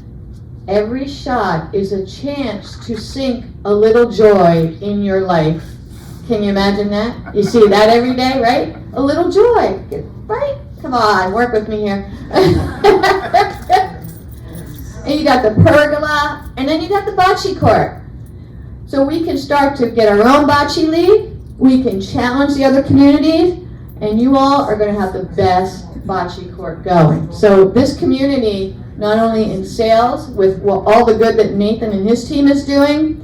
[SPEAKER 8] "Every shot is a chance to sink a little joy in your life." Can you imagine that? You see that every day, right? A little joy, right? Come on, work with me here. And you got the pergola, and then you got the bocce court. So we can start to get our own bocce league. We can challenge the other communities, and you all are going to have the best bocce court going. So this community, not only in sales with all the good that Nathan and his team is doing,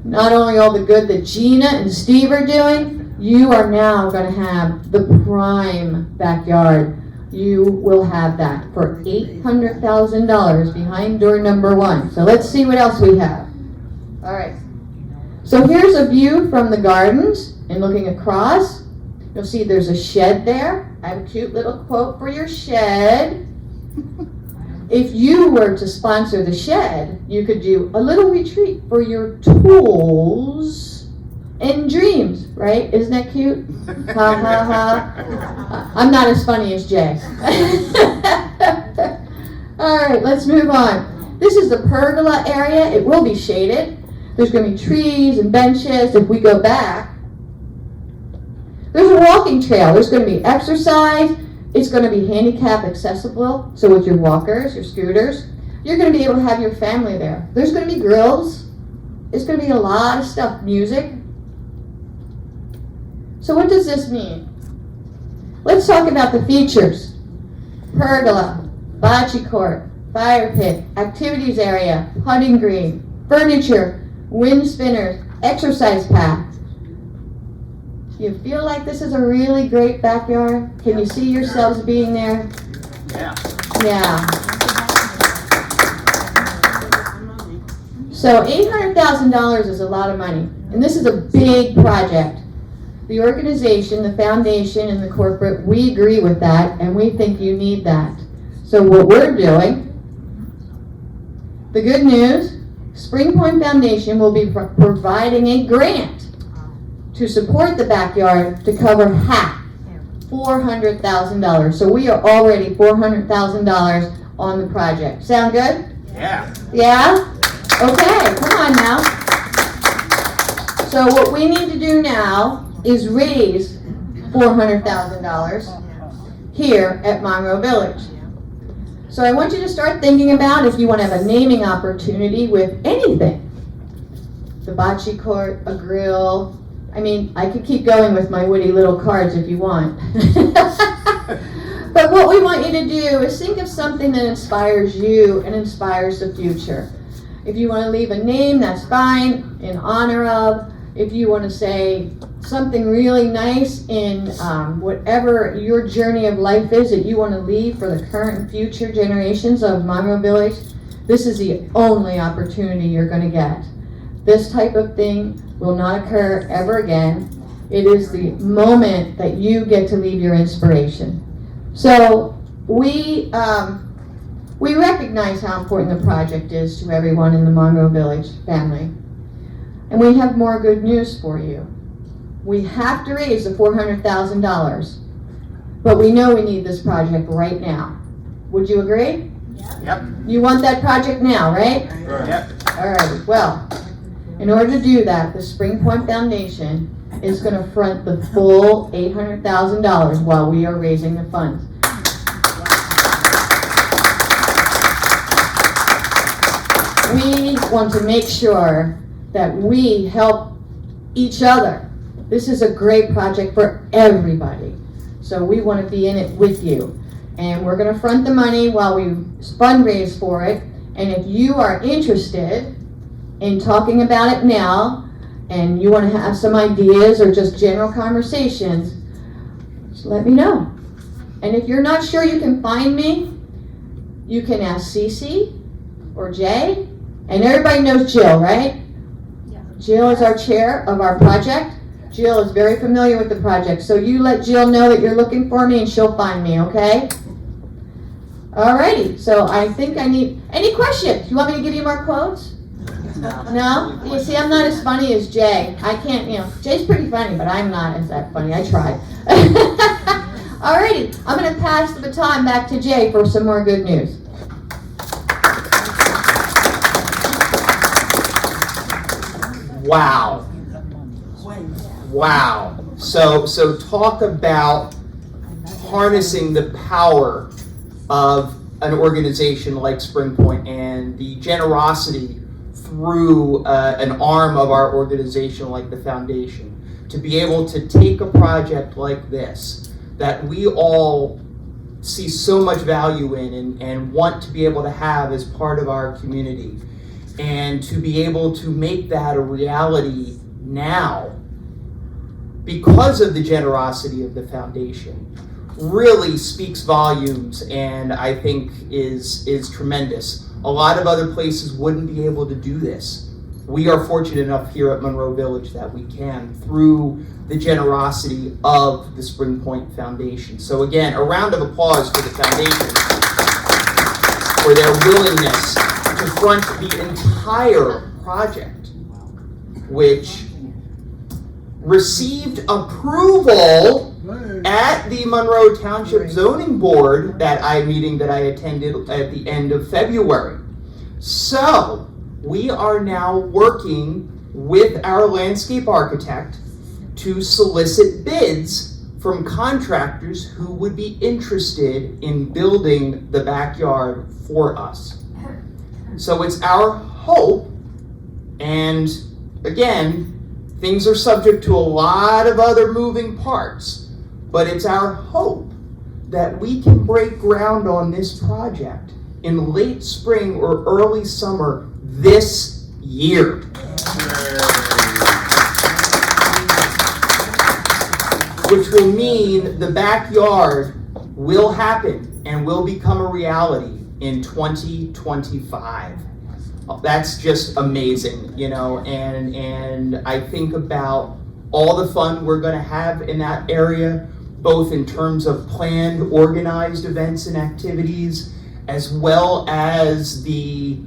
[SPEAKER 8] not only all the good that Gina and Steve are doing, you are now going to have the prime backyard. You will have that for $800,000 behind door number 1. So let's see what else we have. All right. So here's a view from the gardens. and looking across, you'll see there's a shed there. I have a cute little quote for your shed. If you were to sponsor the shed, you could do a little retreat for your tools and dreams, right? Isn't that cute? Ha ha ha. I'm not as funny as Jay. All right, let's move on. This is the pergola area. It will be shaded. There's going to be trees and benches. If we go back, there's a walking trail. There's going to be exercise. It's going to be handicap accessible. So with your walkers, your scooters, you're going to be able to have your family there. There's going to be grills. It's going to be a lot of stuff. Music. So what does this mean? Let's talk about the features. Pergola, bocce court, fire pit, activities area, putting green, furniture, wind spinners, exercise path. You feel like this is a really great backyard? Can you see yourselves being there?
[SPEAKER 1] Yeah.
[SPEAKER 8] Yeah. So $800,000 is a lot of money, and this is a big project. The organization, the foundation, and the corporate, we agree with that, and we think you need that. So what we're doing, the good news, Spring Point Foundation will be providing a grant to support the backyard to cover half, $400,000. So we are already $400,000 on the project. Sound good?
[SPEAKER 1] Yeah.
[SPEAKER 8] Yeah? Okay, come on now. So what we need to do now is raise $400,000 here at Monroe Village. So I want you to start thinking about if you want to have a naming opportunity with anything. The bocce court, a grill. I mean, I could keep going with my witty little cards if you want. But what we want you to do is think of something that inspires you and inspires the future. If you want to leave a name, that's fine, in honor of. If you want to say something really nice in whatever your journey of life is that you want to leave for the current and future generations of Monroe Village, this is the only opportunity you're going to get. This type of thing will not occur ever again. It is the moment that you get to leave your inspiration. So we recognize how important the project is to everyone in the Monroe Village family. And we have more good news for you. We have to raise the $400,000, but we know we need this project right now. Would you agree?
[SPEAKER 1] Yep.
[SPEAKER 8] You want that project now, right?
[SPEAKER 1] Yep.
[SPEAKER 8] All right, well, in order to do that, the Spring Point Foundation is going to front the full $800,000 while we are raising the funds. We want to make sure that we help each other. This is a great project for everybody. So we want to be in it with you. And we're going to front the money while we fundraise for it. And if you are interested in talking about it now, and you want to have some ideas or just general conversations, just let me know. And if you're not sure you can find me, you can ask Cece or Jay. And everybody knows Jill, right? Jill is our chair of our project. Jill is very familiar with the project. So you let Jill know that you're looking for me and she'll find me, okay? Alrighty, so I think I need, any questions? You want me to give you more quotes? No? You see, I'm not as funny as Jay. I can't, Jay's pretty funny, but I'm not as that funny. I tried. Alrighty, I'm going to pass the baton back to Jay for some more good news.
[SPEAKER 1] Wow. Wow. So talk about harnessing the power of an organization like Spring Point and the generosity through an arm of our organization like the foundation to be able to take a project like this that we all see so much value in and want to be able to have as part of our community, and to be able to make that a reality now because of the generosity of the foundation really speaks volumes, and I think is tremendous. A lot of other places wouldn't be able to do this. we are fortunate enough here at Monroe Village that we can through the generosity of the Spring Point Foundation. So again, a round of applause for the foundation for their willingness to front the entire project, which received approval at the Monroe Township Zoning Board meeting that I attended at the end of February. So we are now working with our landscape architect to solicit bids from contractors who would be interested in building the backyard for us. So it's our hope, and again, things are subject to a lot of other moving parts, but it's our hope that we can break ground on this project in late spring or early summer this year. Which will mean the backyard will happen and will become a reality in 2025. That's just amazing, you know, and I think about all the fun we're going to have in that area, both in terms of planned, organized events and activities, as well as the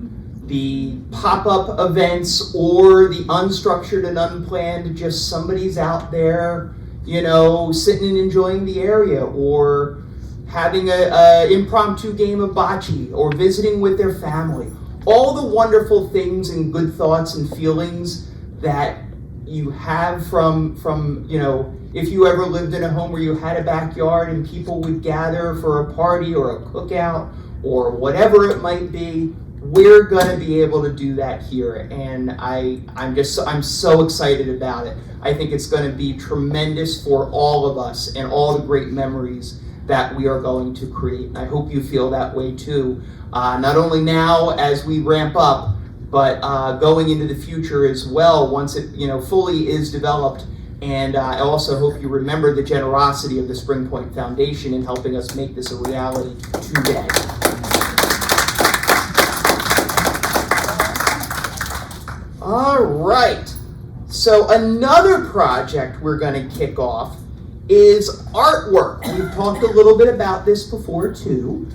[SPEAKER 1] pop-up events or the unstructured and unplanned, just somebody's out there, you know, sitting and enjoying the area, or having a impromptu game of bocce, or visiting with their family. All the wonderful things and good thoughts and feelings that you have from you know, if you ever lived in a home where you had a backyard and people would gather for a party or a cookout or whatever it might be, we're gonna be able to do that here, and I'm so excited about it. I think it's gonna be tremendous for all of us and all the great memories that we are going to create. I hope you feel that way too. Not only now as we ramp up, but going into the future as well once it, you know, fully is developed. And I also hope you remember the generosity of the Spring Point Foundation in helping us make this a reality today. All right, so another project we're going to kick off is artwork. We've talked a little bit about this before too.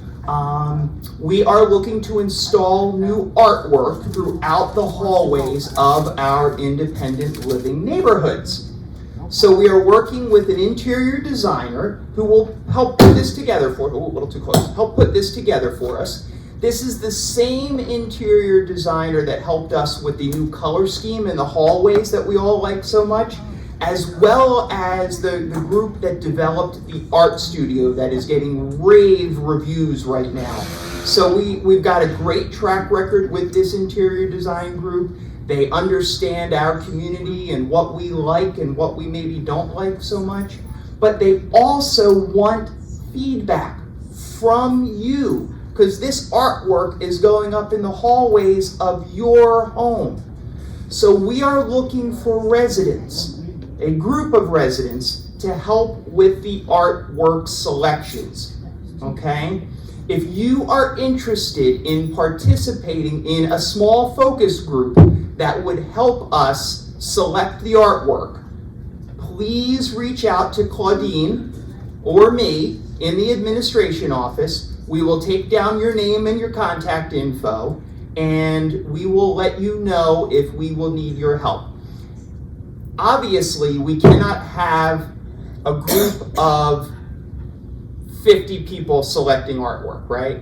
[SPEAKER 1] We are looking to install new artwork throughout the hallways of our independent living neighborhoods. So we are working with an interior designer who will help put this together for, oh, a little too close, help put this together for us. This is the same interior designer that helped us with the new color scheme in the hallways that we all like so much, as well as the group that developed the art studio that is getting rave reviews right now. So we've got a great track record with this interior design group. They understand our community and what we like and what we maybe don't like so much, but they also want feedback from you, because this artwork is going up in the hallways of your home. So we are looking for residents, a group of residents, to help with the artwork selections, okay? If you are interested in participating in a small focus group that would help us select the artwork, please reach out to Claudine or me in the administration office. We will take down your name and your contact info, and we will let you know if we will need your help. Obviously, we cannot have a group of 50 people selecting artwork, right?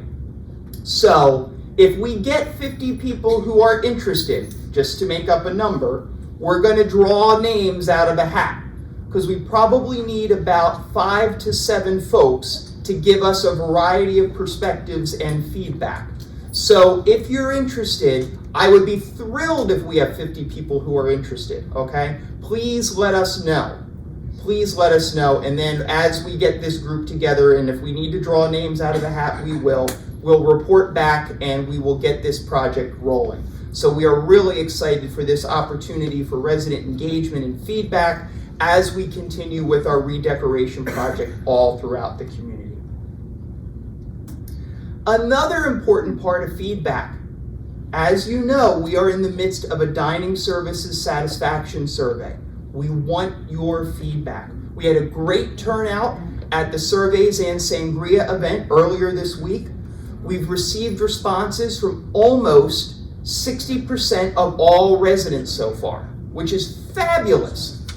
[SPEAKER 1] So if we get 50 people who are interested, just to make up a number, we're going to draw names out of a hat, because we probably need about 5 to 7 folks to give us a variety of perspectives and feedback. So if you're interested, I would be thrilled if we have 50 people who are interested, okay? Please let us know. Please let us know, and then as we get this group together, and if we need to draw names out of the hat, we will. We'll report back and we will get this project rolling. So we are really excited for this opportunity for resident engagement and feedback as we continue with our redecoration project all throughout the community. Another important part of feedback As you know, we are in the midst of a dining services satisfaction survey. We want your feedback. We had a great turnout at the Surveys and Sangria event earlier this week. We've received responses from almost 60% of all residents so far, which is fabulous.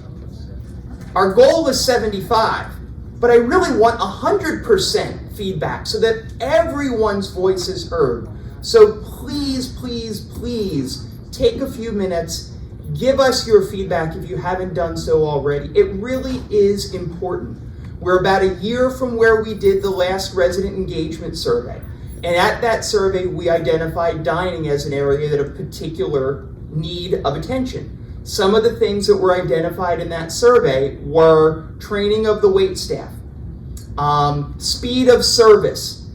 [SPEAKER 1] Our goal is 75, but I really want 100% feedback so that everyone's voice is heard. So please, please, please take a few minutes, give us your feedback if you haven't done so already. It really is important. We're about a year from where we did the last resident engagement survey. And at that survey, we identified dining as an area that of particular need of attention. Some of the things that were identified in that survey were training of the wait staff, speed of service,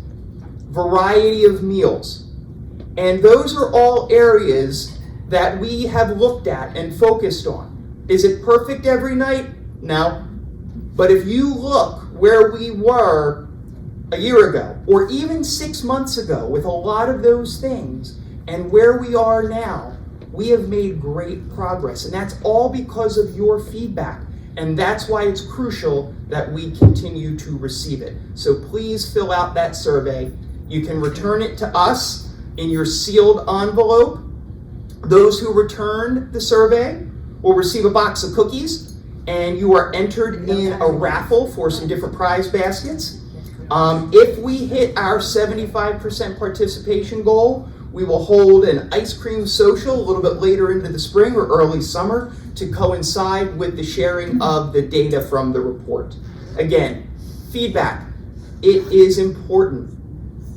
[SPEAKER 1] variety of meals. And those are all areas that we have looked at and focused on. Is it perfect every night? No. But if you look where we were a year ago, or even 6 months ago with a lot of those things, and where we are now, we have made great progress. And that's all because of your feedback. And that's why it's crucial that we continue to receive it. So please fill out that survey. You can return it to us in your sealed envelope. Those who return the survey will receive a box of cookies, and you are entered in a raffle for some different prize baskets. If we hit our 75% participation goal, we will hold an ice cream social a little bit later into the spring or early summer to coincide with the sharing of the data from the report. Again, feedback, it is important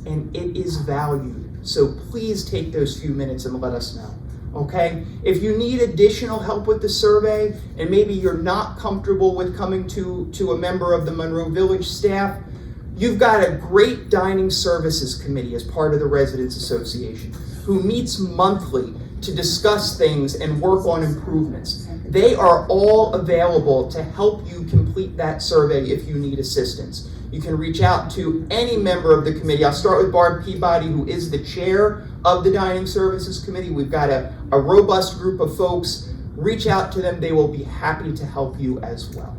[SPEAKER 1] and it is valued. So please take those few minutes and let us know, okay? If you need additional help with the survey and maybe you're not comfortable with coming to a member of the Monroe Village staff, you've got a great dining services committee as part of the Residents Association who meets monthly to discuss things and work on improvements. They are all available to help you complete that survey if you need assistance. You can reach out to any member of the committee. I'll start with Barb Peabody, who is the chair of the Dining Services Committee. We've got a robust group of folks. Reach out to them. They will be happy to help you as well.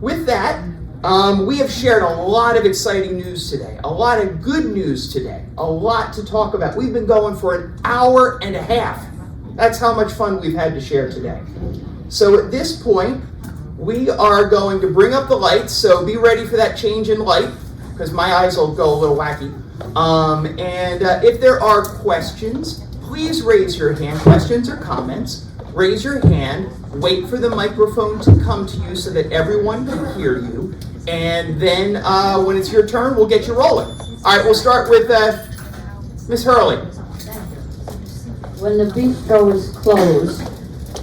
[SPEAKER 1] With that, we have shared a lot of exciting news today, a lot of good news today, a lot to talk about. We've been going for an hour and a half. That's how much fun we've had to share today. So at this point, we are going to bring up the lights, so be ready for that change in light, because my eyes will go a little wacky. If there are questions, please raise your hand. Questions or comments, raise your hand, wait for the microphone to come to you so that everyone can hear you, and then when it's your turn, we'll get you rolling. All right, we'll start with Ms. Hurley.
[SPEAKER 8] When the bistro is closed,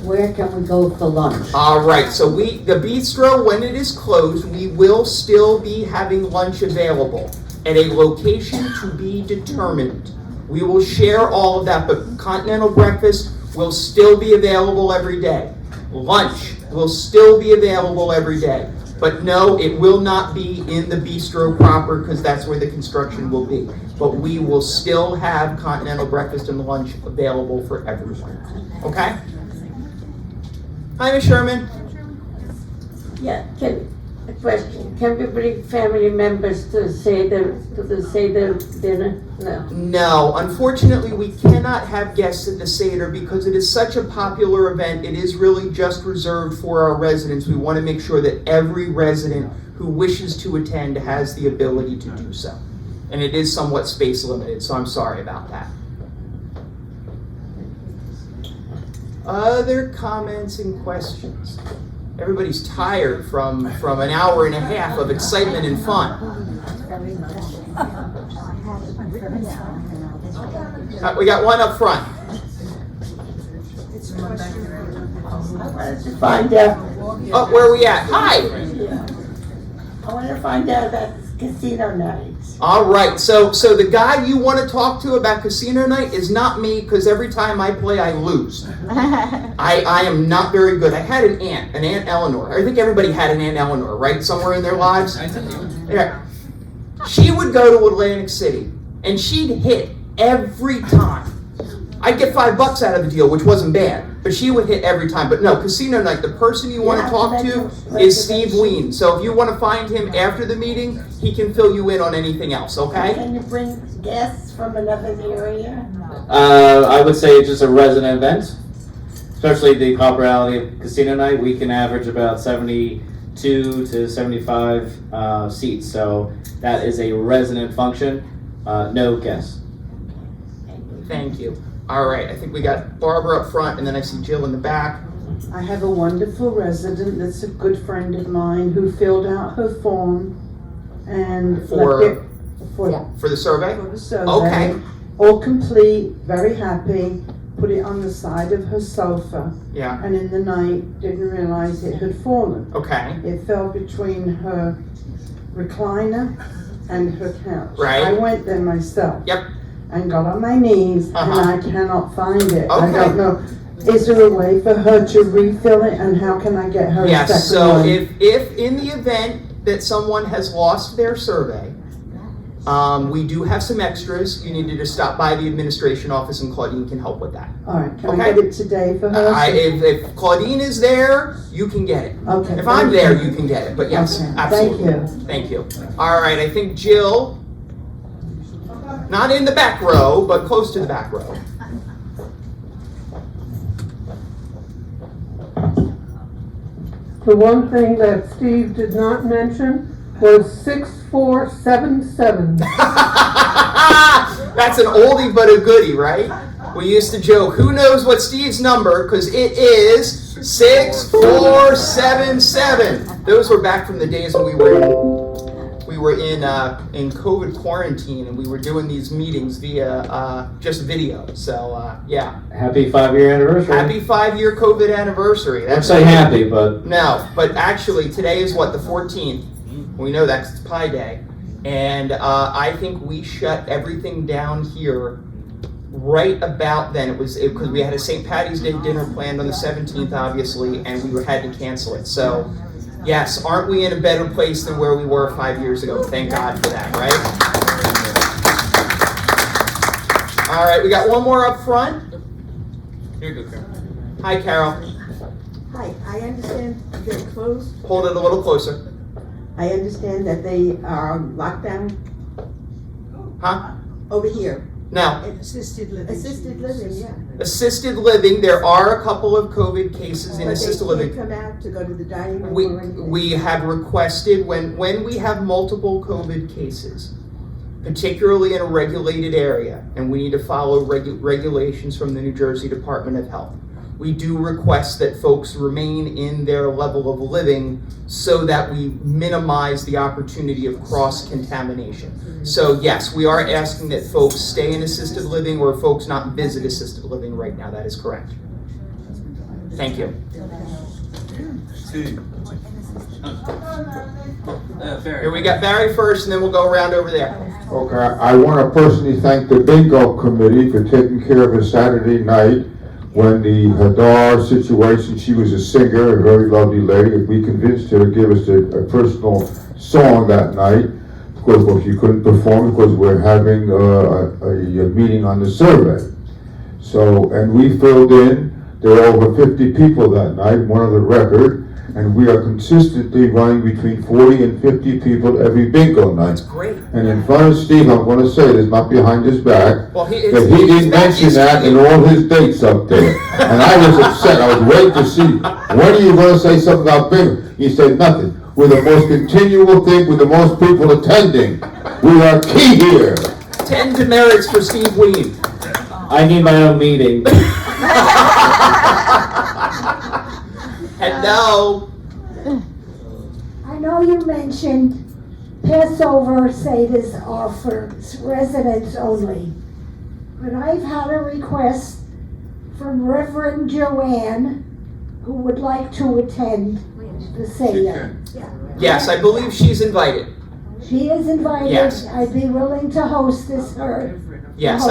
[SPEAKER 8] where can we go for lunch?
[SPEAKER 1] All right, so the bistro, when it is closed, we will still be having lunch available at a location to be determined. We will share all of that, but continental breakfast will still be available every day. Lunch will still be available every day. But no, it will not be in the bistro proper because that's where the construction will be. But we will still have continental breakfast and lunch available for everyone. Okay? Hi, Ms. Sherman.
[SPEAKER 9] Yeah, a question. Can we bring family members to the Seder dinner? No.
[SPEAKER 1] No, unfortunately, we cannot have guests at the Seder because it is such a popular event. It is really just reserved for our residents. We want to make sure that every resident who wishes to attend has the ability to do so. And it is somewhat space limited, so I'm sorry about that. Other comments and questions? Everybody's tired from an hour and a half of excitement and fun. We got one up front.
[SPEAKER 9] I wanted to find out.
[SPEAKER 1] Oh, where are we at? Hi.
[SPEAKER 9] I want to find out about casino nights.
[SPEAKER 1] All right, so the guy you want to talk to about casino night is not me, because every time I play, I lose. I am not very good. I had an Aunt Eleanor. I think everybody had an Aunt Eleanor, right? Somewhere in their lives. Yeah. She would go to Atlantic City, and she'd hit every time. I'd get $5 out of the deal, which wasn't bad, but she would hit every time. But no, casino night, the person you want to talk to is Steve Ween. So if you want to find him after the meeting, he can fill you in on anything else, okay?
[SPEAKER 9] Can you bring guests from another area?
[SPEAKER 4] I would say just a resident event, especially the Copper Alley Casino Night. We can average about 72 to 75 seats, so that is a resident function, no guests.
[SPEAKER 1] Thank you. All right, I think we got Barbara up front, and then I see Jill in the back.
[SPEAKER 5] I have a wonderful resident that's a good friend of mine who filled out her form and
[SPEAKER 1] For-
[SPEAKER 5] left it for
[SPEAKER 1] For the survey?
[SPEAKER 5] the survey.
[SPEAKER 1] Okay.
[SPEAKER 5] All complete, very happy, put it on the side of her sofa,
[SPEAKER 1] Yeah,
[SPEAKER 5] and in the night didn't realize it had fallen.
[SPEAKER 1] okay.
[SPEAKER 5] It fell between her recliner and her couch.
[SPEAKER 1] Right.
[SPEAKER 5] I went there myself.
[SPEAKER 1] Yep.
[SPEAKER 5] And got on my knees,
[SPEAKER 1] Uh-huh.
[SPEAKER 5] and I cannot find it. I
[SPEAKER 1] Okay.
[SPEAKER 5] don't know, is there a way for her to refill it, and how can I get her a second
[SPEAKER 1] Yes, so
[SPEAKER 5] one?
[SPEAKER 1] if in the event that someone has lost their survey, we do have some extras. You need to just stop by the administration office and Claudine can help with that.
[SPEAKER 5] All right, can
[SPEAKER 1] Okay.
[SPEAKER 5] I get it today for her?
[SPEAKER 1] If Claudine is there, you can get it.
[SPEAKER 5] Okay.
[SPEAKER 1] If I'm there, you can get it, but yes,
[SPEAKER 5] Okay,
[SPEAKER 1] absolutely.
[SPEAKER 5] thank you.
[SPEAKER 1] Thank you. All right, I think Jill, not in the back row, but close to the back row.
[SPEAKER 10] The one thing that Steve did not mention was 6477.
[SPEAKER 1] That's an oldie but a goodie, right? We used to joke, who knows what Steve's number, because it is 6477. Those were back from the days when we were in COVID quarantine and we were doing these meetings via just video. So yeah,
[SPEAKER 4] Happy 5-year anniversary.
[SPEAKER 1] happy 5-year COVID anniversary.
[SPEAKER 4] I'd say happy, but
[SPEAKER 1] No, but actually today is what, the 14th? We know that's Pi Day. And I think we shut everything down here right about then. It was because we had a St. Patty's Day dinner planned on the 17th, obviously, and we had to cancel it. So, yes, aren't we in a better place than where we were 5 years ago? Thank God for that, right? All right, we got one more up front. Here you go, Carol. Hi, Carol.
[SPEAKER 11] Hi, I understand they're closed.
[SPEAKER 1] Hold it a little closer.
[SPEAKER 11] I understand that they are locked down
[SPEAKER 1] Huh?
[SPEAKER 11] over here.
[SPEAKER 1] Now,
[SPEAKER 11] Assisted living. Assisted living, yeah.
[SPEAKER 1] assisted living, there are a couple of COVID cases in assisted
[SPEAKER 11] But
[SPEAKER 1] living.
[SPEAKER 11] they can't come out to go to the dining room
[SPEAKER 1] We,
[SPEAKER 11] or anything.
[SPEAKER 1] we have requested, when we have multiple COVID cases, particularly in a regulated area, and we need to follow regulations from the New Jersey Department of Health, we do request that folks remain in their level of living so that we minimize the opportunity of cross-contamination. So yes, we are asking that folks stay in assisted living or folks not visit assisted living right now. That is correct. Thank you. Here we got Barry first, and then we'll go around over there.
[SPEAKER 12] Okay, I want to personally thank the bingo committee for taking care of us Saturday night when the Hadar situation. She was a singer, a very lovely lady. We convinced her to give us a personal song that night. Of course, well, she couldn't perform because we're having a meeting on the survey. So, and we filled in. There were over 50 people that night, one of the record. And we are consistently running between 40 and 50 people every bingo night.
[SPEAKER 1] That's great.
[SPEAKER 12] And in front of Steve, I'm going to say this, not behind his back,
[SPEAKER 1] Well,
[SPEAKER 12] that he didn't mention that in all his dates up there. And I was upset. I was waiting to see, when are you going to say something about bingo? He said nothing. We're the most continual thing with the most people attending. We are key here.
[SPEAKER 1] 10 demerits for Steve Ween.
[SPEAKER 4] I need my own meeting.
[SPEAKER 1] Hello.
[SPEAKER 3] I know you mentioned Passover Seder's are for residents only, but I've had a request from Reverend Joanne, who would like to attend the Seder.
[SPEAKER 1] Yes, I believe she's invited.
[SPEAKER 3] She is invited.
[SPEAKER 1] Yes.
[SPEAKER 3] I'd be willing to hostess her.
[SPEAKER 1] Yes,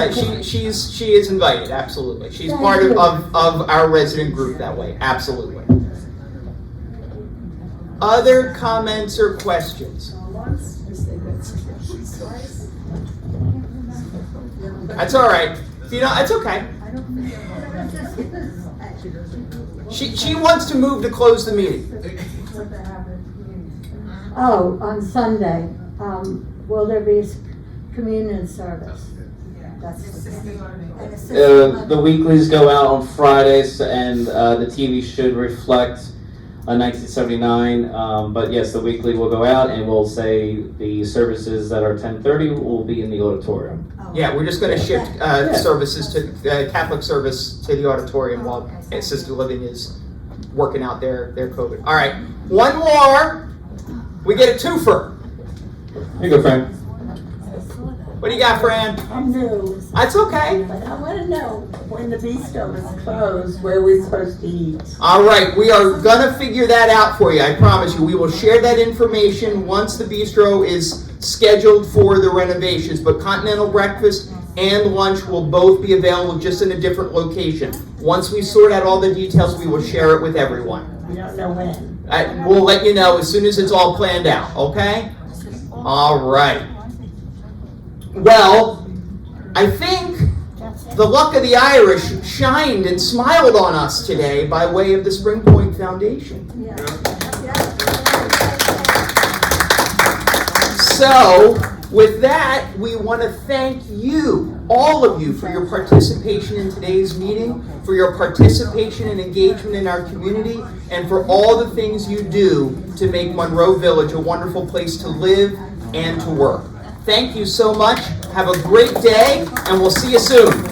[SPEAKER 1] she is invited, absolutely. She's
[SPEAKER 3] Thank
[SPEAKER 1] part
[SPEAKER 3] you.
[SPEAKER 1] of our resident group that way, absolutely. Other comments or questions? That's all right. You know, it's okay. She wants to move to close the meeting.
[SPEAKER 3] Oh, on Sunday, will there be communion service? That's
[SPEAKER 4] The weeklies go out on Fridays, and the TV should reflect 1979. But yes, the weekly will go out, and we'll say the services that are 10:30 will be in the auditorium.
[SPEAKER 1] Yeah, we're just gonna shift services to Catholic service to the auditorium while assisted living is working out their COVID. All right, one more. We get a twofer.
[SPEAKER 4] Here you go, Frank.
[SPEAKER 1] What do you got, Fran?
[SPEAKER 9] I'm new,
[SPEAKER 1] That's okay.
[SPEAKER 9] but I wanna know when the bistro is closed, where we're supposed to eat.
[SPEAKER 1] All right, we are gonna figure that out for you. I promise you. We will share that information once the bistro is scheduled for the renovations. But continental breakfast and lunch will both be available, just in a different location. Once we sort out all the details, we will share it with everyone.
[SPEAKER 9] We don't know when.
[SPEAKER 1] We'll let you know as soon as it's all planned out. Okay? All right. Well, I think the luck of the Irish shined and smiled on us today by way of the Spring Point Foundation. So, with that, we want to thank you, all of you, for your participation in today's meeting, for your participation and engagement in our community, and for all the things you do to make Monroe Village a wonderful place to live and to work. Thank you so much. Have a great day, and we'll see you soon.